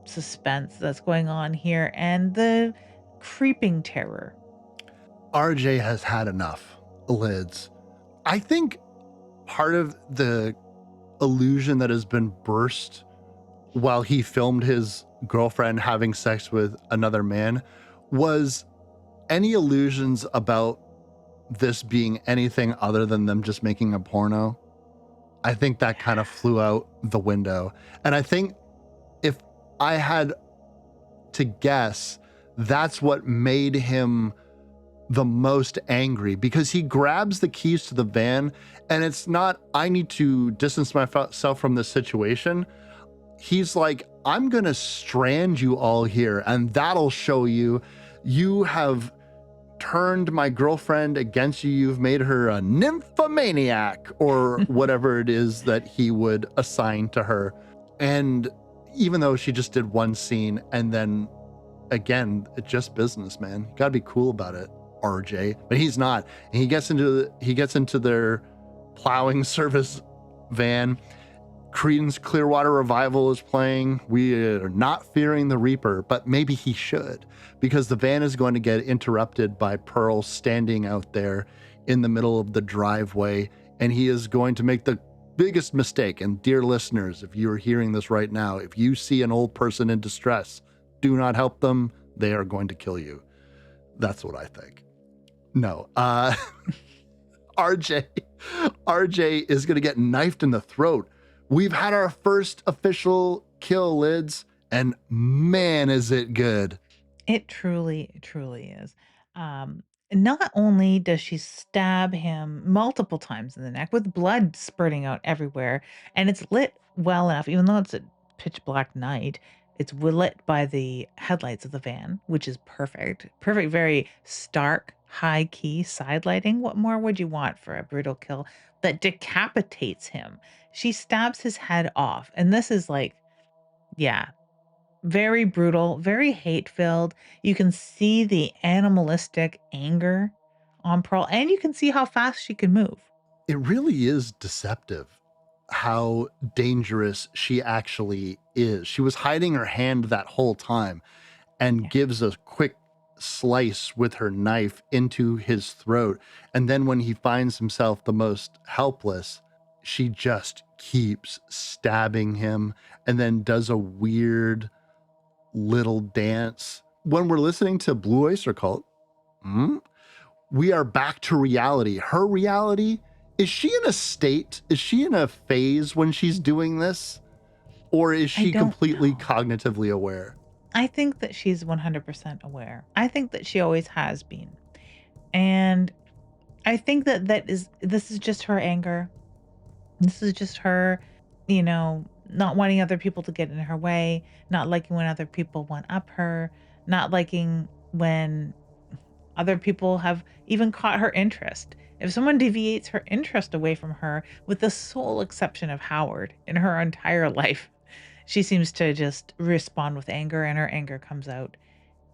suspense that's going on here, and the creeping terror. RJ has had enough, Lids. I think part of the illusion that has been burst while he filmed his girlfriend having sex with another man was any illusions about this being anything other than them just making a porno. I think that kind of flew out the window. And I think if I had to guess, that's what made him the most angry, because he grabs the keys to the van and it's not, I need to distance myself from this situation. He's like, I'm going to strand you all here and that'll show you have turned my girlfriend against you. You've made her a nymphomaniac or whatever it is that he would assign to her. And even though she just did one scene and then again, it's just business, man. You gotta be cool about it, RJ. But he's not. And he gets into their plowing service van. Creedence Clearwater Revival is playing. We are not fearing the Reaper, but maybe he should, because the van is going to get interrupted by Pearl standing out there in the middle of the driveway, and he is going to make the biggest mistake. And dear listeners, if you are hearing this right now, if you see an old person in distress, do not help them. They are going to kill you. That's what I think. No. RJ. RJ is going to get knifed in the throat. We've had our first official kill, Lids, and man, is it good. It truly, truly is. Um, Not only does she stab him multiple times in the neck with blood spurting out everywhere, and it's lit well enough, even though it's a pitch black night, it's lit by the headlights of the van, which is perfect. Perfect, very stark, high key side lighting. What more would you want for a brutal kill that decapitates him? She stabs his head off, and this is like, yeah, very brutal, very hate-filled. You can see the animalistic anger on Pearl, and you can see how fast she can move. It really is deceptive how dangerous she actually is. She was hiding her hand that whole time and Yeah. gives a quick slice with her knife into his throat. And then when he finds himself the most helpless, she just keeps stabbing him and then does a weird little dance. When we're listening to Blue Oyster Cult, hmm, we are back to reality. Her reality, is she in a state? Is she in a phase when she's doing this? Or is I she don't completely know. cognitively aware? I think that she's 100% aware. I think that she always has been. And I think that this is just her anger. This is just her, not wanting other people to get in her way, not liking when other people one up her, not liking when other people have even caught her interest. If someone deviates her interest away from her, with the sole exception of Howard in her entire life, she seems to just respond with anger, and her anger comes out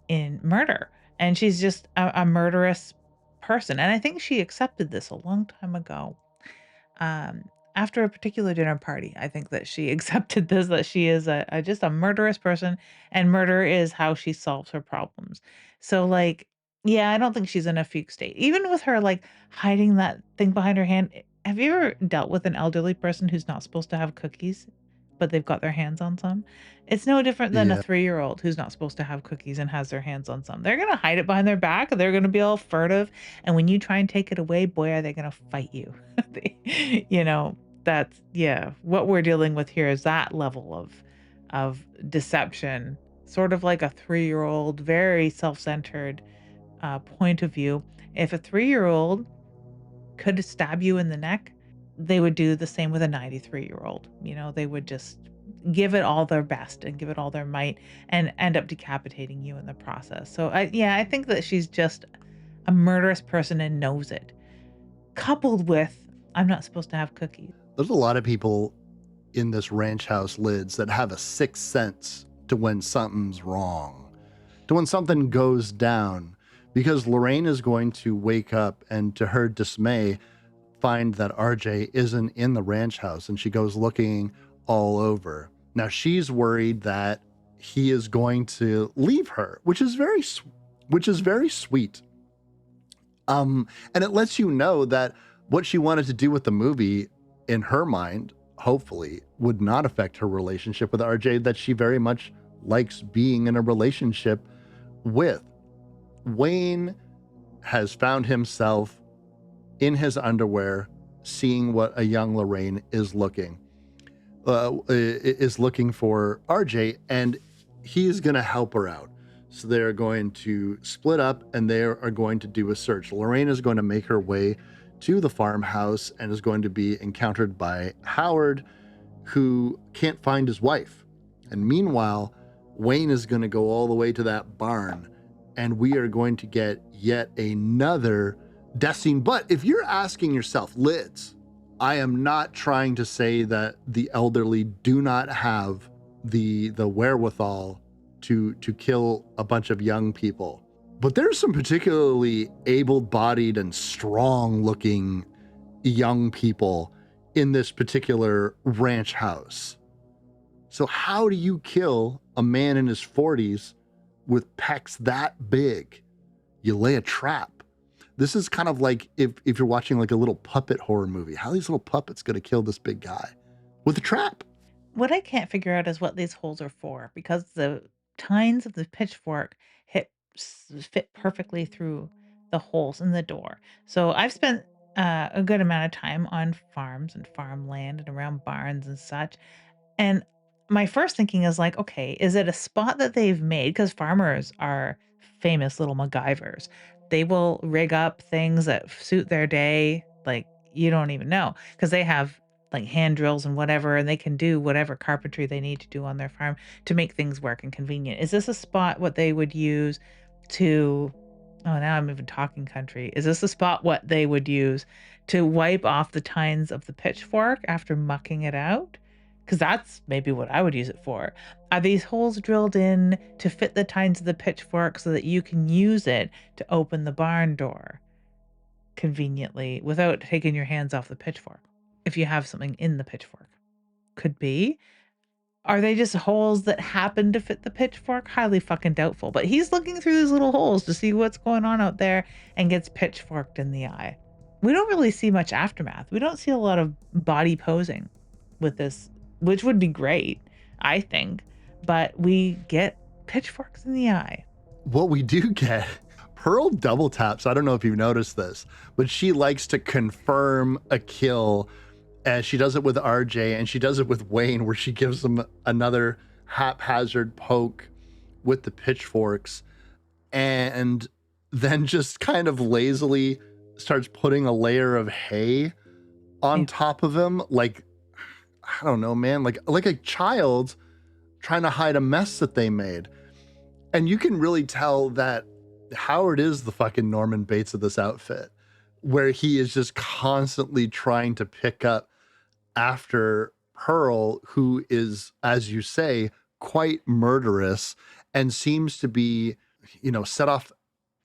in murder. And she's just a murderous person. And I think she accepted this a long time ago. Um, After a particular dinner party, I think that she accepted this, that she is just a murderous person, and murder is how she solves her problems. So, like, yeah, I don't think she's in a fugue state. Even with her, like, hiding that thing behind her hand. Have you ever dealt with an elderly person who's not supposed to have cookies, but they've got their hands on some? It's no different than a Yeah. 3-year-old who's not supposed to have cookies and has their hands on some. They're gonna hide it behind their back, they're gonna be all furtive, and when you try and take it away, boy, are they gonna fight you. You know, that's, yeah, what we're dealing with here is that level of deception, sort of like a 3-year-old, very self-centered, point of view. If a 3-year-old could stab you in the neck, they would do the same with a 93-year-old. They would just give it all their best and give it all their might and end up decapitating you in the process. So I think that she's just a murderous person and knows it, coupled with, "I'm not supposed to have cookies." There's a lot of people in this ranch house, Lids, that have a sixth sense to when something's wrong, to when something goes down, because Lorraine is going to wake up and, to her dismay, find that RJ isn't in the ranch house, and she goes looking all over. Now she's worried that he is going to leave her, which is very sweet. And it lets you know that what she wanted to do with the movie, in her mind, hopefully, would not affect her relationship with RJ, that she very much likes being in a relationship with. Wayne has found himself in his underwear, seeing what a young Lorraine is looking for RJ, and he is going to help her out. So they're going to split up and they are going to do a search. Lorraine is going to make her way to the farmhouse and is going to be encountered by Howard, who can't find his wife. And meanwhile, Wayne is going to go all the way to that barn, and we are going to get yet another death scene. But if you're asking yourself, Lids, I am not trying to say that the elderly do not have the wherewithal to kill a bunch of young people. But there's some particularly able-bodied and strong-looking young people in this particular ranch house. So how do you kill a man in his 40s with pecs that big? You lay a trap. This is kind of like if you're watching like a little puppet horror movie. How are these little puppets going to kill this big guy? With a trap. What I can't figure out is what these holes are for, because the tines of the pitchfork fit perfectly through the holes in the door. So I've spent a good amount of time on farms and farmland and around barns and such. And my first thinking is like, okay, is it a spot that they've made? Because farmers are famous little MacGyvers. They will rig up things that suit their day, like you don't even know, because they have like hand drills and whatever, and they can do whatever carpentry they need to do on their farm to make things work and convenient. Is this a spot what they would use to oh, now I'm even talking country. Is this a spot what they would use to wipe off the tines of the pitchfork after mucking it out? Because that's maybe what I would use it for. Are these holes drilled in to fit the tines of the pitchfork so that you can use it to open the barn door conveniently without taking your hands off the pitchfork? If you have something in the pitchfork, could be. Are they just holes that happen to fit the pitchfork? Highly fucking doubtful. But he's looking through these little holes to see what's going on out there and gets pitchforked in the eye. We don't really see much aftermath. We don't see a lot of body posing with this, which would be great, I think. But we get pitchforks in the eye. What we do get, Pearl double taps. I don't know if you've noticed this, but she likes to confirm a kill. And she does it with RJ, and she does it with Wayne, where she gives him another haphazard poke with the pitchforks, and then just kind of lazily starts putting a layer of hay on Yeah. top of him, like, I don't know, man, like a child trying to hide a mess that they made. And you can really tell that Howard is the fucking Norman Bates of this outfit, where he is just constantly trying to pick up after Pearl, who is, as you say, quite murderous and seems to be, set off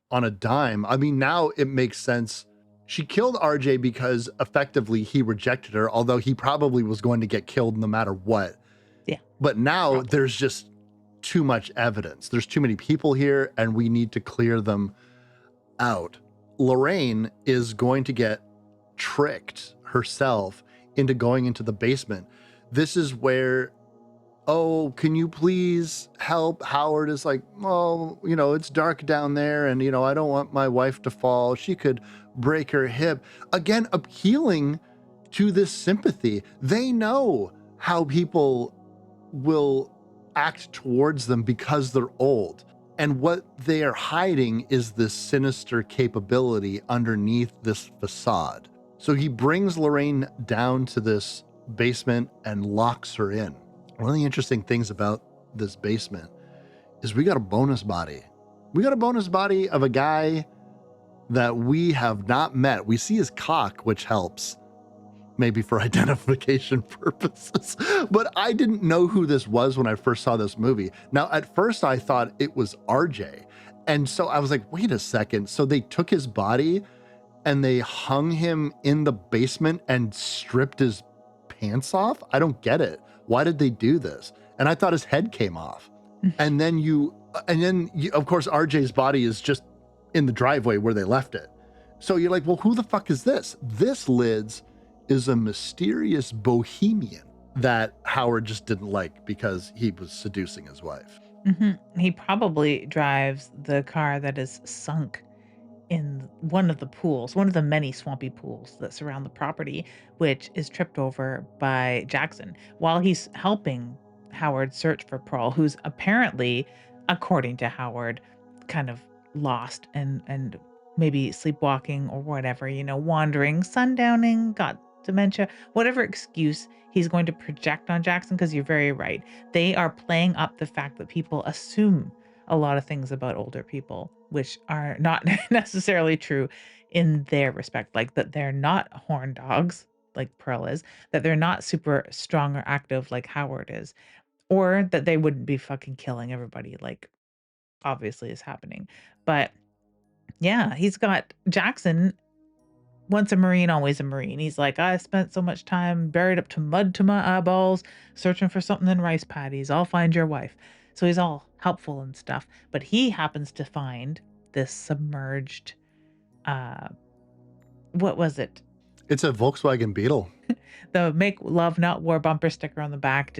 on a dime. I mean, now it makes sense. She killed RJ because effectively he rejected her, although he probably was going to get killed no matter what. Yeah. But now Probably. there's just too much evidence. There's too many people here, and we need to clear them out. Lorraine is going to get tricked herself into going into the basement. This is where, oh, can you please help? Howard is like, oh, it's dark down there, and, I don't want my wife to fall. She could break her hip. Again, appealing to this sympathy. They know how people will act towards them because they're old. And what they are hiding is this sinister capability underneath this facade. So he brings Lorraine down to this basement and locks her in. One of the interesting things about this basement is we got a bonus body. We got a bonus body of a guy that we have not met. We see his cock, which helps, maybe for identification purposes. But I didn't know who this was when I first saw this movie. Now, at first I thought it was RJ. And so I was like, wait a second. So they took his body and they hung him in the basement and stripped his pants off? I don't get it. Why did they do this? And I thought his head came off. And then of course, RJ's body is just in the driveway where they left it. So you're like, well, who the fuck is this? This, Lids, is a mysterious bohemian that Howard just didn't like because he was seducing his wife. Mm-hmm. He probably drives the car that is sunk in one of the pools, one of the many swampy pools that surround the property, which is tripped over by Jackson while he's helping Howard search for Pearl, who's apparently, according to Howard, kind of lost and maybe sleepwalking or whatever, wandering, sundowning, got dementia, whatever excuse he's going to project on Jackson, because you're very right. They are playing up the fact that people assume a lot of things about older people, which are not necessarily true in their respect, like that they're not horn dogs like Pearl is, that they're not super strong or active like Howard is, or that they wouldn't be fucking killing everybody like obviously is happening. But yeah, he's got Jackson. Once a Marine, always a Marine. He's like, I spent so much time buried up to mud to my eyeballs, searching for something in rice paddies. I'll find your wife. So he's all helpful and stuff. But he happens to find this submerged, uh, what was it? It's a Volkswagen Beetle. The Make Love Not War bumper sticker on the back.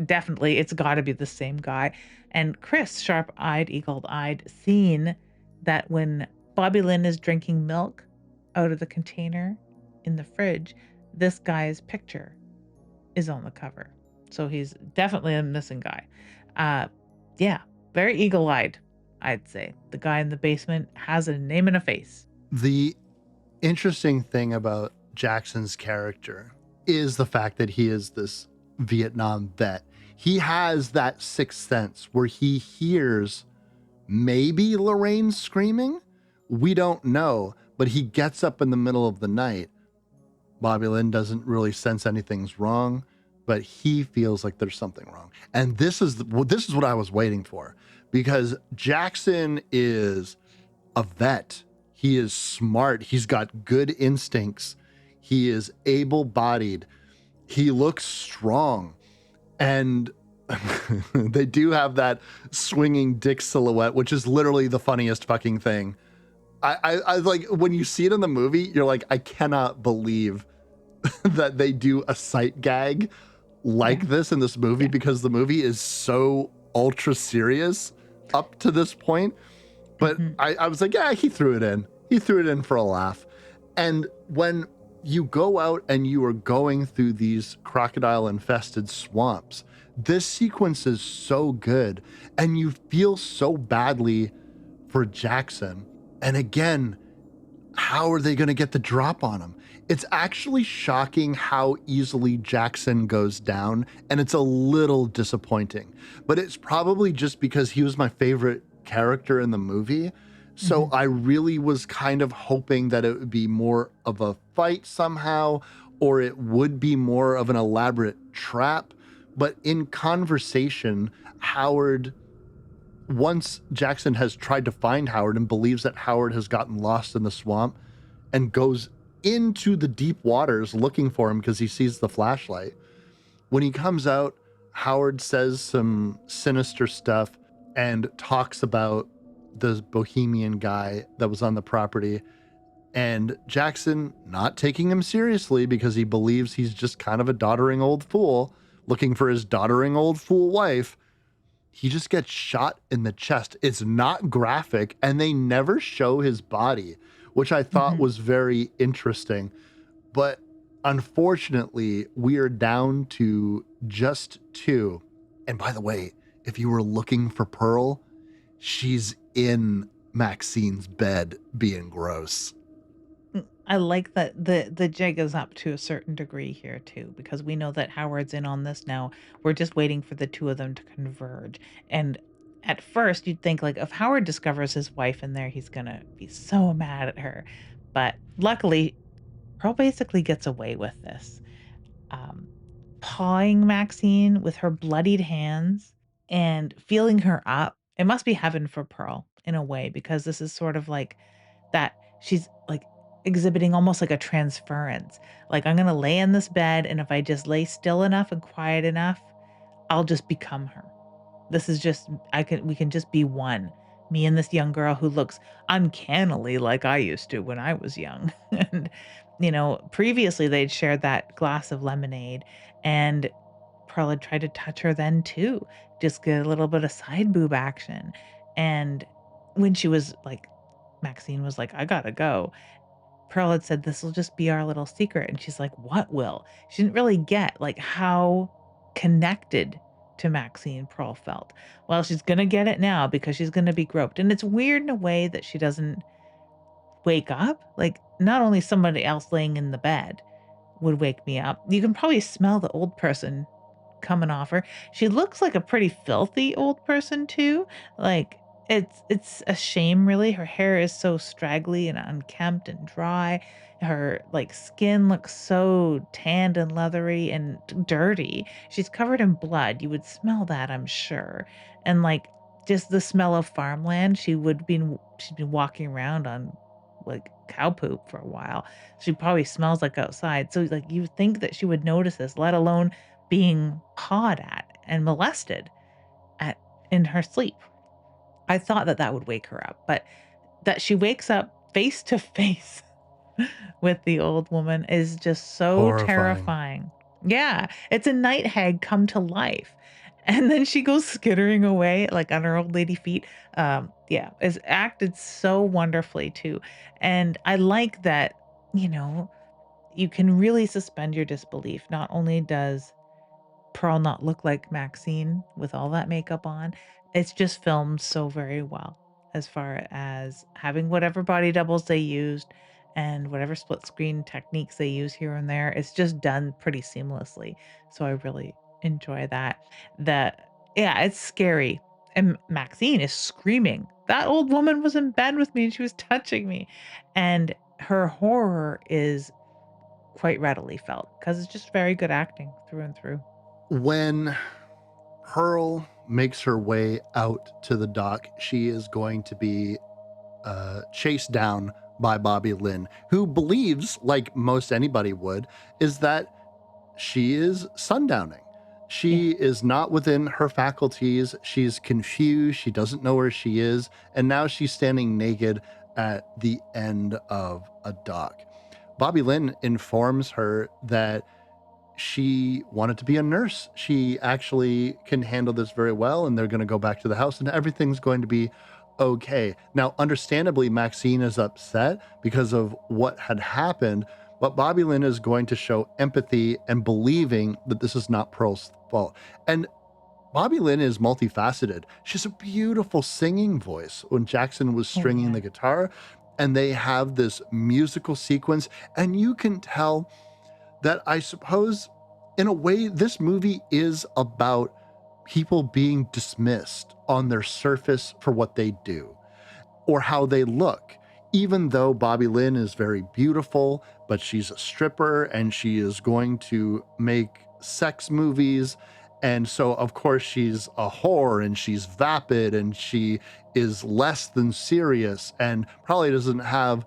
Definitely, it's got to be the same guy. And Chris, sharp-eyed, eagle-eyed, seen that when Bobby Lynn is drinking milk out of the container in the fridge, this guy's picture is on the cover. So he's definitely a missing guy. Uh, yeah, very eagle-eyed, I'd say. The guy in the basement has a name and a face. The interesting thing about Jackson's character is the fact that he is this Vietnam vet. He has that sixth sense where he hears maybe Lorraine screaming. We don't know, but he gets up in the middle of the night. Bobby Lynn doesn't really sense anything's wrong, but he feels like there's something wrong. And this is what I was waiting for, because Jackson is a vet. He is smart. He's got good instincts. He is able-bodied. He looks strong. And they do have that swinging dick silhouette, which is literally the funniest fucking thing. I like, when you see it in the movie, you're like, I cannot believe that they do a sight gag like this in this movie, because the movie is so ultra serious up to this point. But I was like, yeah, he threw it in. He threw it in for a laugh. And when you go out and you are going through these crocodile-infested swamps, this sequence is so good, and you feel so badly for Jackson. And again, how are they going to get the drop on him? It's actually shocking how easily Jackson goes down, and it's a little disappointing. But it's probably just because he was my favorite character in the movie. So I really was kind of hoping that it would be more of a fight somehow, or it would be more of an elaborate trap. But in conversation, Howard, once Jackson has tried to find Howard and believes that Howard has gotten lost in the swamp and goes into the deep waters looking for him because he sees the flashlight. When he comes out, Howard says some sinister stuff and talks about the bohemian guy that was on the property. And Jackson, not taking him seriously because he believes he's just kind of a doddering old fool looking for his doddering old fool wife, he just gets shot in the chest. It's not graphic, and they never show his body, which I thought was very interesting. But unfortunately, we are down to just 2. And by the way, if you were looking for Pearl, she's in Maxine's bed being gross. I like that the jig is up to a certain degree here too, because we know that Howard's in on this now. We're just waiting for the two of them to converge. And at first, you'd think like if Howard discovers his wife in there, he's gonna be so mad at her. But luckily, Pearl basically gets away with this. Um, Pawing Maxine with her bloodied hands and feeling her up. It must be heaven for Pearl in a way, because this is sort of like that she's like exhibiting almost like a transference. Like, I'm gonna lay in this bed, and if I just lay still enough and quiet enough, I'll just become her. This is just we can just be one. Me and this young girl who looks uncannily like I used to when I was young. And, previously they'd shared that glass of lemonade, and Pearl had tried to touch her then too, just get a little bit of side boob action. And when she was like, Maxine was like, I gotta go. Pearl had said, "This'll just be our little secret," and she's like, "What will?" She didn't really get, like, how connected to Maxine Pearl felt. Well, she's gonna get it now because she's gonna be groped, and it's weird in a way that she doesn't wake up. Like, not only somebody else laying in the bed would wake me up, you can probably smell the old person coming off her. She looks like a pretty filthy old person too. Like, it's a shame really. Her hair is so straggly and unkempt and dry. Her like skin looks so tanned and leathery and dirty. She's covered in blood. You would smell that, I'm sure. And like just the smell of farmland. She'd been walking around on like cow poop for a while. She probably smells like outside. So like you would think that she would notice this, let alone being pawed at and molested at in her sleep. I thought that that would wake her up, but that she wakes up face to face with the old woman is just so Horrifying. terrifying. Yeah, it's a night hag come to life. and then she goes skittering away, like, on her old lady feet. Yeah, is acted so wonderfully too, and I like that, you know, you can really suspend your disbelief. Not only does Pearl not look like Maxine with all that makeup on. It's just filmed so very well as far as having whatever body doubles they used and whatever split screen techniques they use here and there. It's just done pretty seamlessly. So I really enjoy that. That yeah, it's scary. And Maxine is screaming. That old woman was in bed with me and she was touching me. And her horror is quite readily felt because it's just very good acting through and through. When Pearl makes her way out to the dock, she is going to be chased down by Bobby Lynn, who believes, like most anybody would, is that she is sundowning. Yeah. She is not within her faculties. She's confused. She doesn't know where she is. And now she's standing naked at the end of a dock. Bobby Lynn informs her that she wanted to be a nurse. She actually can handle this very well, and they're going to go back to the house, and everything's going to be okay. Now, understandably, Maxine is upset because of what had happened, but Bobby Lynn is going to show empathy and believing that this is not Pearl's fault. And Bobby Lynn is multifaceted. She has a beautiful singing voice when Jackson was Oh, stringing yeah. the guitar, and they have this musical sequence, and you can tell that I suppose, in a way, this movie is about people being dismissed on their surface for what they do or how they look. Even though Bobby Lynn is very beautiful, but she's a stripper and she is going to make sex movies. And so, of course, she's a whore and she's vapid and she is less than serious and probably doesn't have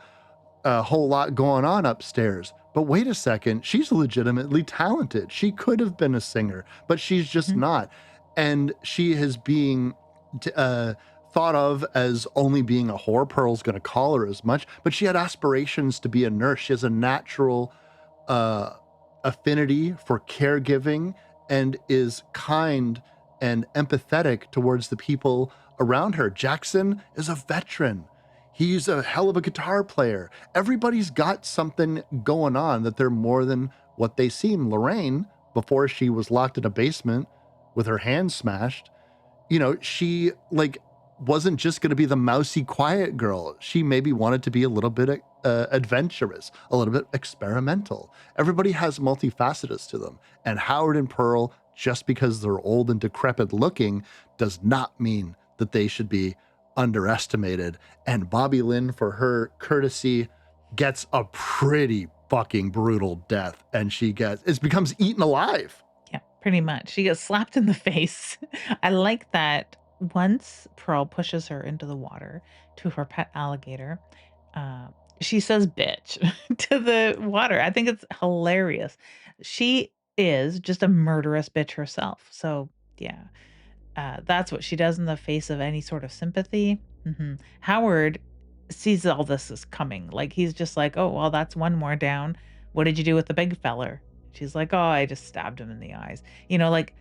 a whole lot going on upstairs. But wait a second, she's legitimately talented. She could have been a singer, but she's just Mhm. not. And she is being thought of as only being a whore. Pearl's going to call her as much, but she had aspirations to be a nurse. She has a natural uh, affinity for caregiving and is kind and empathetic towards the people around her. Jackson is a veteran. He's a hell of a guitar player. Everybody's got something going on that they're more than what they seem. Lorraine, before she was locked in a basement with her hand smashed, she like wasn't just going to be the mousy quiet girl. She maybe wanted to be a little bit adventurous, a little bit experimental. Everybody has multifaceteds to them, and Howard and Pearl, just because they're old and decrepit looking, does not mean that they should be underestimated. And Bobby Lynn, for her courtesy, gets a pretty fucking brutal death, and it becomes eaten alive. Yeah, pretty much. She gets slapped in the face. I like that once Pearl pushes her into the water to her pet alligator, uh, she says bitch to the water. I think it's hilarious. She is just a murderous bitch herself. So, yeah. That's what she does in the face of any sort of sympathy. Mhm. Howard sees all this is coming. Like, he's just like, "Oh, well, that's one more down. What did you do with the big feller?" She's like, "Oh, I just stabbed him in the eyes." Like,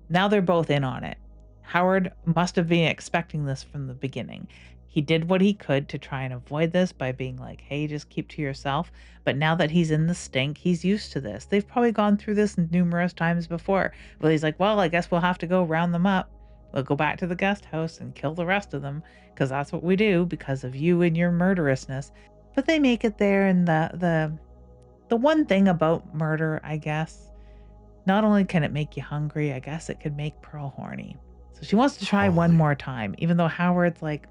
now they're both in on it. Howard must have been expecting this from the beginning. He did what he could to try and avoid this by being like, "Hey, just keep to yourself." But now that he's in the stink, he's used to this. They've probably gone through this numerous times before. Well, he's like, "Well, I guess we'll have to go round them up. We'll go back to the guest house and kill the rest of them because that's what we do because of you and your murderousness." But they make it there, and the one thing about murder, I guess, not only can it make you hungry, I guess it could make Pearl horny. So she wants to try one Totally. more time, even though Howard's like,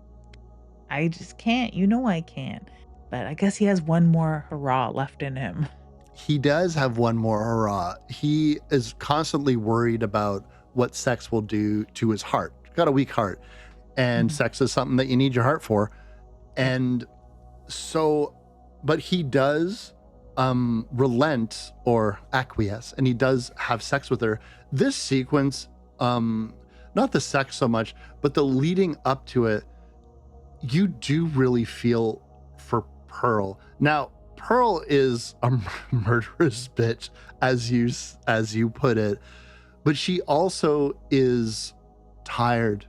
"I just can't. You know I can't." But I guess he has one more hurrah left in him. He does have one more hurrah. He is constantly worried about what sex will do to his heart. He's got a weak heart, and Mhm. sex is something that you need your heart for. Yeah. And so, but he does relent or acquiesce, and he does have sex with her. This sequence, not the sex so much, but the leading up to it, you do really feel for Pearl. Now, Pearl is a murderous bitch, as you put it, But she also is tired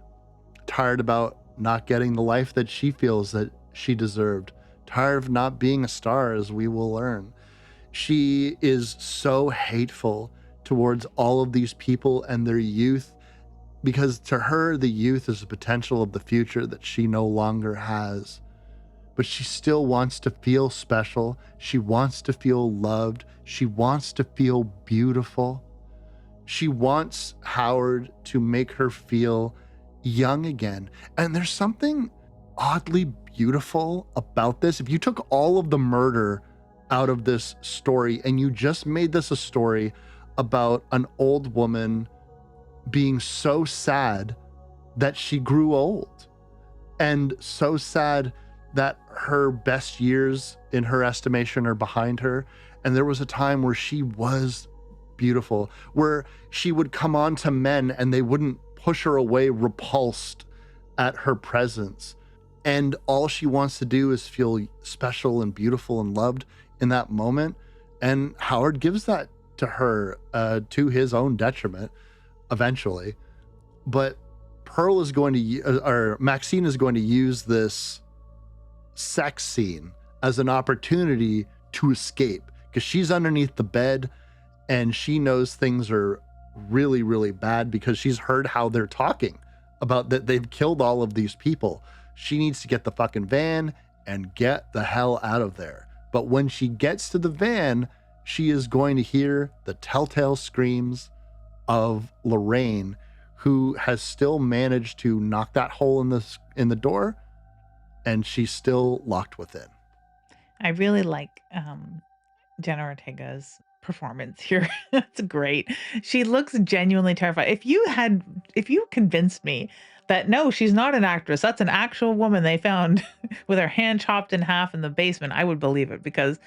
about not getting the life that she feels that she deserved, tired of not being a star, as we will learn. She is so hateful towards all of these people and their youth, because to her, the youth is the potential of the future that she no longer has. But she still wants to feel special. She wants to feel loved. She wants to feel beautiful. She wants Howard to make her feel young again. And there's something oddly beautiful about this. If you took all of the murder out of this story and you just made this a story about an old woman being so sad that she grew old, and so sad that her best years in her estimation are behind her, and there was a time where she was beautiful, where she would come on to men and they wouldn't push her away repulsed at her presence, and all she wants to do is feel special and beautiful and loved in that moment. And Howard gives that to her, to his own detriment eventually. But Pearl is going to, or Maxine is going to use this sex scene as an opportunity to escape, because she's underneath the bed and she knows things are really, really bad because she's heard how they're talking about that they've killed all of these people. She needs to get the fucking van and get the hell out of there. But when she gets to the van, she is going to hear the telltale screams of Lorraine, who has still managed to knock that hole in the door, and she's still locked within. I really like Jenna Ortega's performance here. It's great. She looks genuinely terrified. If you convinced me that no, she's not an actress, that's an actual woman they found with her hand chopped in half in the basement, I would believe it, because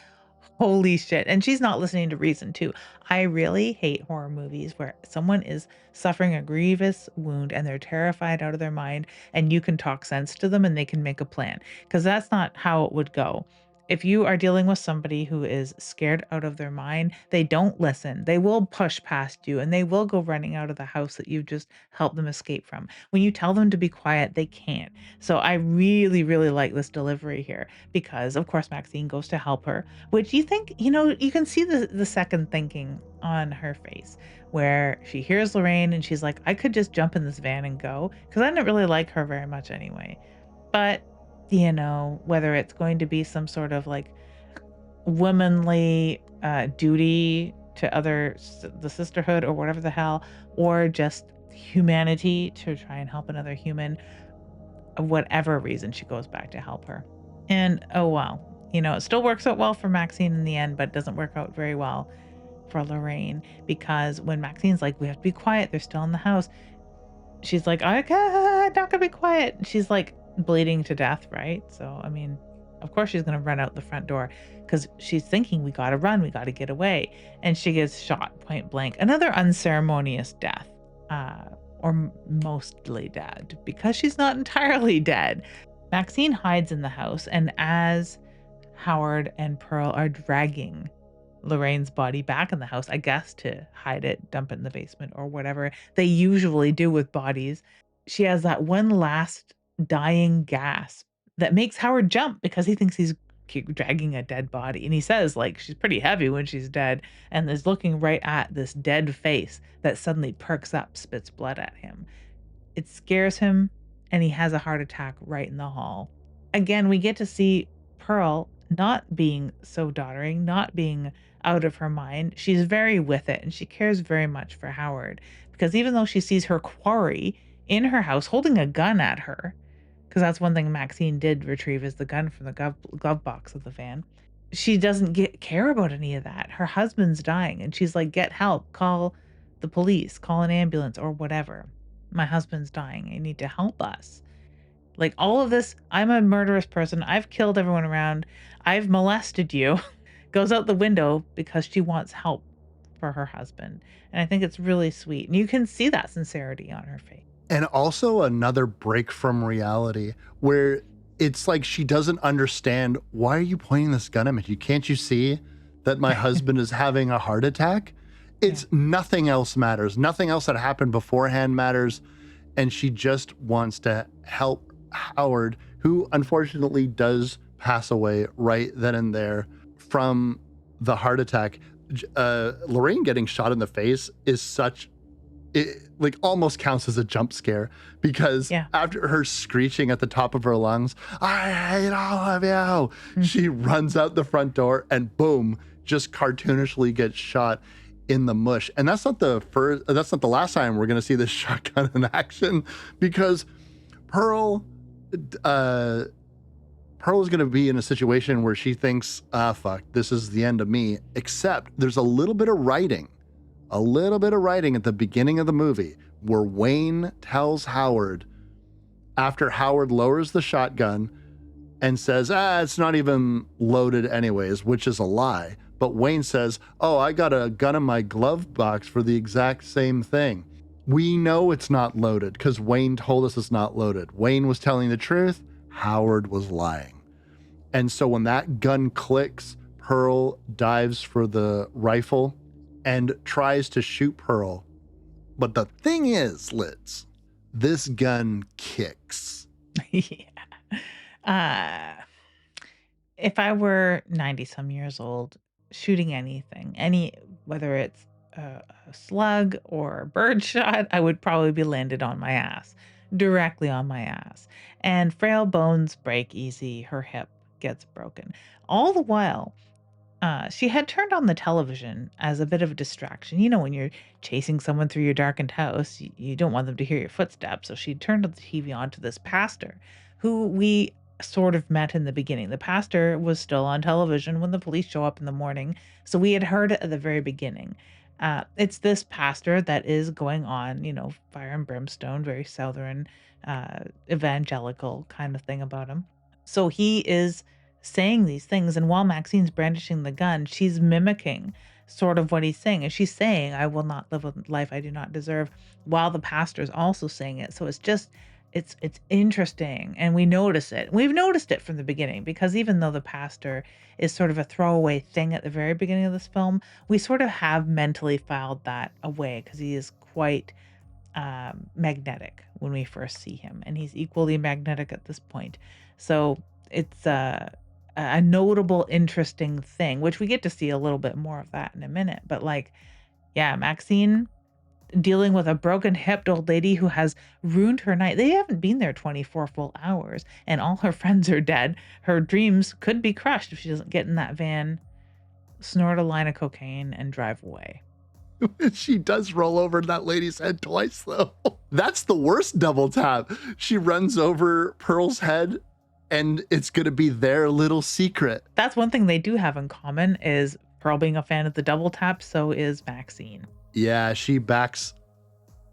holy shit. And she's not listening to reason too. I really hate horror movies where someone is suffering a grievous wound and they're terrified out of their mind and you can talk sense to them and they can make a plan, because that's not how it would go. If you are dealing with somebody who is scared out of their mind, they don't listen. They will push past you and they will go running out of the house that you've just helped them escape from. When you tell them to be quiet, they can't. So I really, really like this delivery here because, of course, Maxine goes to help her, which you think, you can see the second thinking on her face where she hears Lorraine and she's like, I could just jump in this van and go, because I didn't really like her very much anyway. But, whether it's going to be some sort of like womanly duty to the sisterhood or whatever the hell, or just humanity to try and help another human, whatever reason, she goes back to help her. And oh wow, it still works out well for Maxine in the end, but it doesn't work out very well for Lorraine, because when Maxine's like, we have to be quiet, they're still in the house. She's like, I'm not gonna be quiet. She's like bleeding to death, right? So, I mean, of course she's gonna run out the front door because she's thinking, we gotta run, we gotta get away. And she gets shot point blank. Another unceremonious death, or mostly dead, because she's not entirely dead. Maxine hides in the house, and as Howard and Pearl are dragging Lorraine's body back in the house, I guess to hide it, dump it in the basement or whatever they usually do with bodies, she has that one last dying gasp that makes Howard jump because he thinks he's dragging a dead body. And he says, like, she's pretty heavy when she's dead, and is looking right at this dead face that suddenly perks up, spits blood at him. It scares him, and he has a heart attack right in the hall. Again, we get to see Pearl not being so doddering, not being out of her mind. She's very with it, and she cares very much for Howard, because even though she sees her quarry in her house holding a gun at her, because that's one thing Maxine did retrieve, is the gun from the glove box of the van. She doesn't care about any of that. Her husband's dying, and she's like, get help, call the police, call an ambulance or whatever. My husband's dying. You need to help us. Like all of this, I'm a murderous person. I've killed everyone around. I've molested you. Goes out the window because she wants help for her husband. And I think it's really sweet. And you can see that sincerity on her face. And also another break from reality where it's like she doesn't understand, why are you pointing this gun at me? Can't you see that my husband is having a heart attack? It's nothing else matters. Nothing else that happened beforehand matters. And she just wants to help Howard, who unfortunately does pass away right then and there from the heart attack. Lorraine getting shot in the face is such, it like almost counts as a jump scare, because after her screeching at the top of her lungs, "I hate all of you," she runs out the front door and boom, just cartoonishly gets shot in the mush. And that's not the last time we're going to see this shotgun in action, because Pearl is going to be in a situation where she thinks, fuck, this is the end of me. Except there's a little bit of writing at the beginning of the movie where Wayne tells Howard, after Howard lowers the shotgun and says, it's not even loaded anyways, which is a lie. But Wayne says, I got a gun in my glove box for the exact same thing. We know it's not loaded because Wayne told us it's not loaded. Wayne was telling the truth. Howard was lying. And so when that gun clicks, Pearl dives for the rifle and tries to shoot Pearl. But the thing is, Liz, this gun kicks. If I were 90 some years old, shooting anything, whether it's a slug or a bird shot, I would probably be landed on my ass, directly on my ass. And frail bones break easy. Her hip gets broken. All the while, she had turned on the television as a bit of a distraction. You know, when you're chasing someone through your darkened house, you don't want them to hear your footsteps. So she turned the TV on to this pastor who we sort of met in the beginning. The pastor was still on television when the police show up in the morning. So we had heard it at the very beginning. It's this pastor that is going on, fire and brimstone, very Southern, evangelical kind of thing about him. So he is saying these things, and while Maxine's brandishing the gun, she's mimicking sort of what he's saying. And she's saying, "I will not live a life I do not deserve," while the pastor's also saying it. So it's interesting, and we notice it. We've noticed it from the beginning, because even though the pastor is sort of a throwaway thing at the very beginning of this film, we sort of have mentally filed that away, because he is quite magnetic when we first see him, and he's equally magnetic at this point. So it's a notable, interesting thing, which we get to see a little bit more of that in a minute. But Maxine dealing with a broken hipped old lady who has ruined her night. They haven't been there 24 full hours, and all her friends are dead. Her dreams could be crushed if she doesn't get in that van, snort a line of cocaine, and drive away. She does roll over that lady's head twice, though. That's the worst double tap. She runs over Pearl's head, and it's going to be their little secret. That's one thing they do have in common, is Pearl being a fan of the double tap. So is Maxine. Yeah, she backs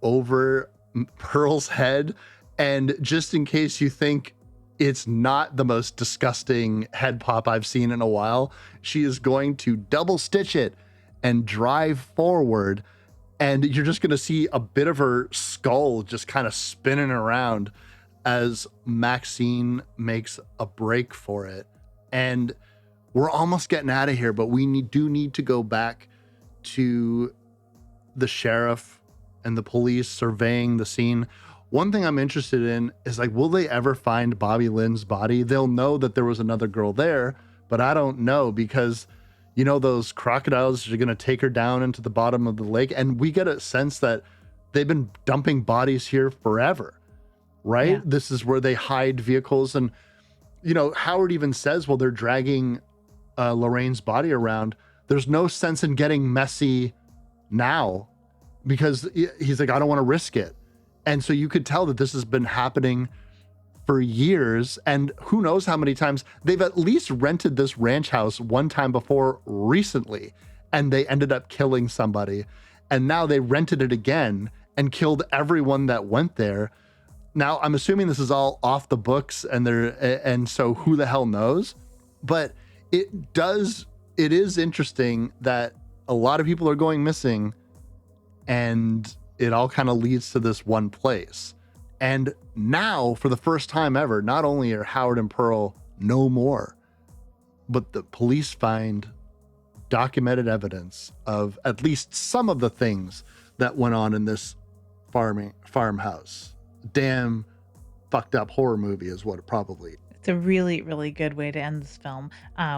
over Pearl's head. And just in case you think it's not the most disgusting head pop I've seen in a while, she is going to double stitch it and drive forward. And you're just going to see a bit of her skull just kind of spinning around as Maxine makes a break for it. And we're almost getting out of here, but we do need to go back to the sheriff and the police surveying the scene. One thing I'm interested in is, will they ever find Bobby Lynn's body? They'll know that there was another girl there, but I don't know, because those crocodiles are going to take her down into the bottom of the lake. And we get a sense that they've been dumping bodies here forever, right? Yeah. This is where they hide vehicles. And, Howard even says, well, they're dragging Lorraine's body around. There's no sense in getting messy now, because he's like, I don't want to risk it. And so you could tell that this has been happening for years, and who knows how many times. They've at least rented this ranch house one time before recently, and they ended up killing somebody. And now they rented it again and killed everyone that went there. Now, I'm assuming this is all off the books, and so who the hell knows? But it is interesting that a lot of people are going missing, and it all kind of leads to this one place. And now, for the first time ever, not only are Howard and Pearl no more, but the police find documented evidence of at least some of the things that went on in this farmhouse. Damn fucked up horror movie is what it probably. It's a really, really good way to end this film.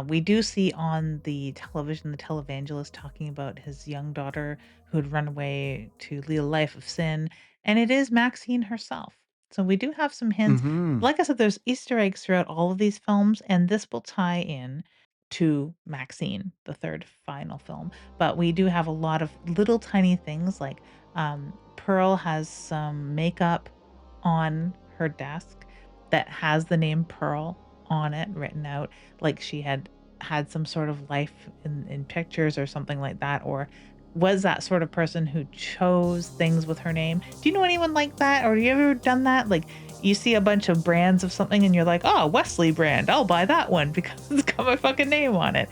We do see on the television the televangelist talking about his young daughter who had run away to lead a life of sin, and it is Maxine herself. So we do have some hints. Mm-hmm. Like I said, there's Easter eggs throughout all of these films, and this will tie in to Maxine, the third final film. But we do have a lot of little tiny things like Pearl has some makeup on her desk that has the name Pearl on it written out, like she had had some sort of life in pictures or something like that, or was that sort of person who chose things with her name. Do you know anyone like that? Or have you ever done that? Like you see a bunch of brands of something and you're like, oh, Wesley brand, I'll buy that one because it's got my fucking name on it.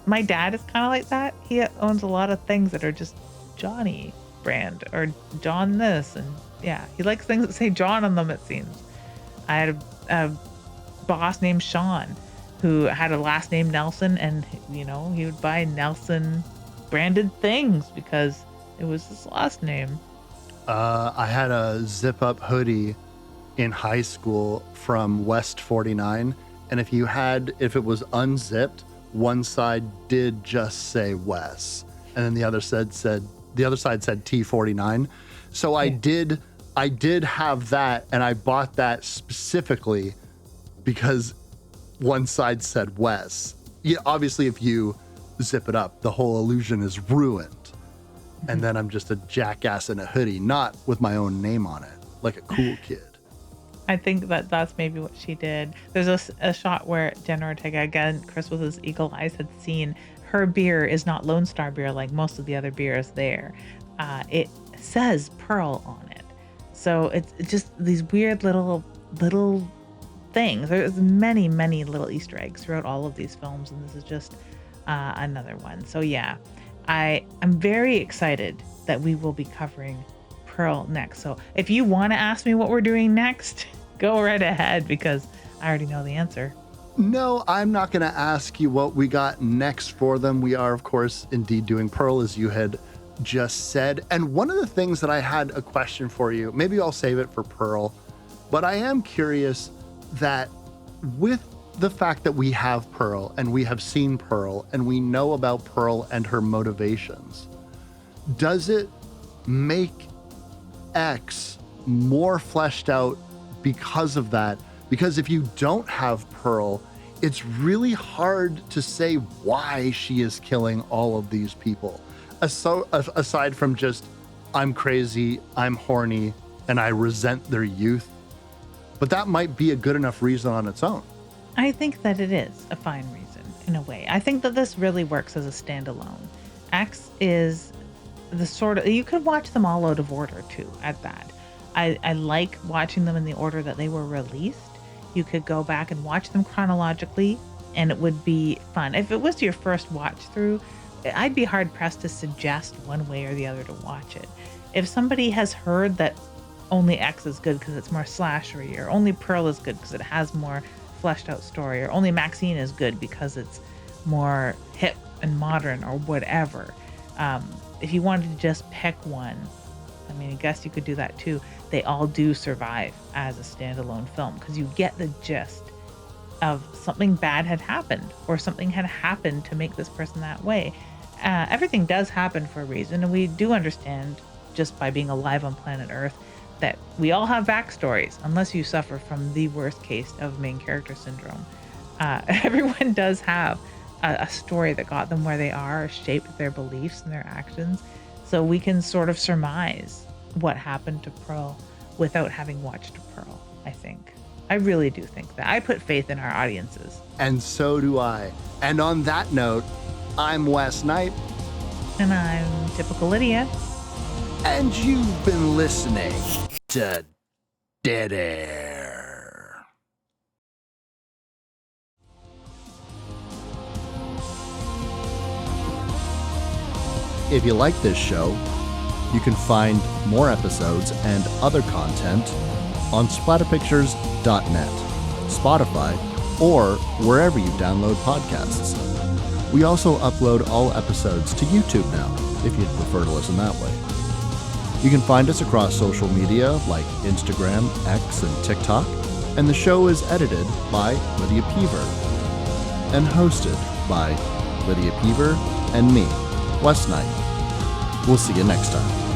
My dad is kind of like that. He owns a lot of things that are just Johnny brand or John this. And yeah, he likes things that say John on them, it seems. I had a boss named Sean who had a last name Nelson, and he would buy Nelson branded things because it was his last name. I had a zip up hoodie in high school from West 49, and if it was unzipped, one side did just say Wes, and then the other side said T49. So I did have that, and I bought that specifically because one side said Wes. Yeah, obviously, if you zip it up, the whole illusion is ruined. And then I'm just a jackass in a hoodie, not with my own name on it, like a cool kid. I think that's maybe what she did. There's a shot where Jenna Ortega, again, Chris with his eagle eyes had seen her beer is not Lone Star beer like most of the other beers there. It says Pearl on it. So it's just these weird little things. There's many, many little Easter eggs throughout all of these films, and this is just another one. So yeah, I'm very excited that we will be covering Pearl next. So if you want to ask me what we're doing next, go right ahead because I already know the answer. No, I'm not going to ask you what we got next for them. We are, of course, indeed doing Pearl, as you had just said. And one of the things that I had a question for you, maybe I'll save it for Pearl, but I am curious that with the fact that we have Pearl and we have seen Pearl and we know about Pearl and her motivations, does it make X more fleshed out because of that? Because if you don't have Pearl, it's really hard to say why she is killing all of these people. Aside from just, I'm crazy, I'm horny, and I resent their youth. But that might be a good enough reason on its own. I think that it is a fine reason, in a way. I think that this really works as a standalone. X is the sort of, you could watch them all out of order too, at that. I like watching them in the order that they were released. You could go back and watch them chronologically, and it would be fun. If it was your first watch through, I'd be hard pressed to suggest one way or the other to watch it. If somebody has heard that only X is good because it's more slashery, or only Pearl is good because it has more fleshed out story, or only Maxine is good because it's more hip and modern, or whatever. If you wanted to just pick one, I mean, I guess you could do that too. They all do survive as a standalone film because you get the gist of something bad had happened, or something had happened to make this person that way. Everything does happen for a reason, and we do understand just by being alive on planet Earth that we all have backstories, unless you suffer from the worst case of main character syndrome. Everyone does have a story that got them where they are, or shaped their beliefs and their actions. So we can sort of surmise what happened to Pearl without having watched Pearl, I think. I really do think that. I put faith in our audiences. And so do I. And on that note, I'm Wes Knipe. And I'm Typical Lydia. And you've been listening to Dead Air. If you like this show, you can find more episodes and other content on splatterpictures.net, Spotify, or wherever you download podcasts. We also upload all episodes to YouTube now, if you'd prefer to listen that way. You can find us across social media like Instagram, X, and TikTok, and the show is edited by Lydia Peever and hosted by Lydia Peever and me, Wes Knipe. We'll see you next time.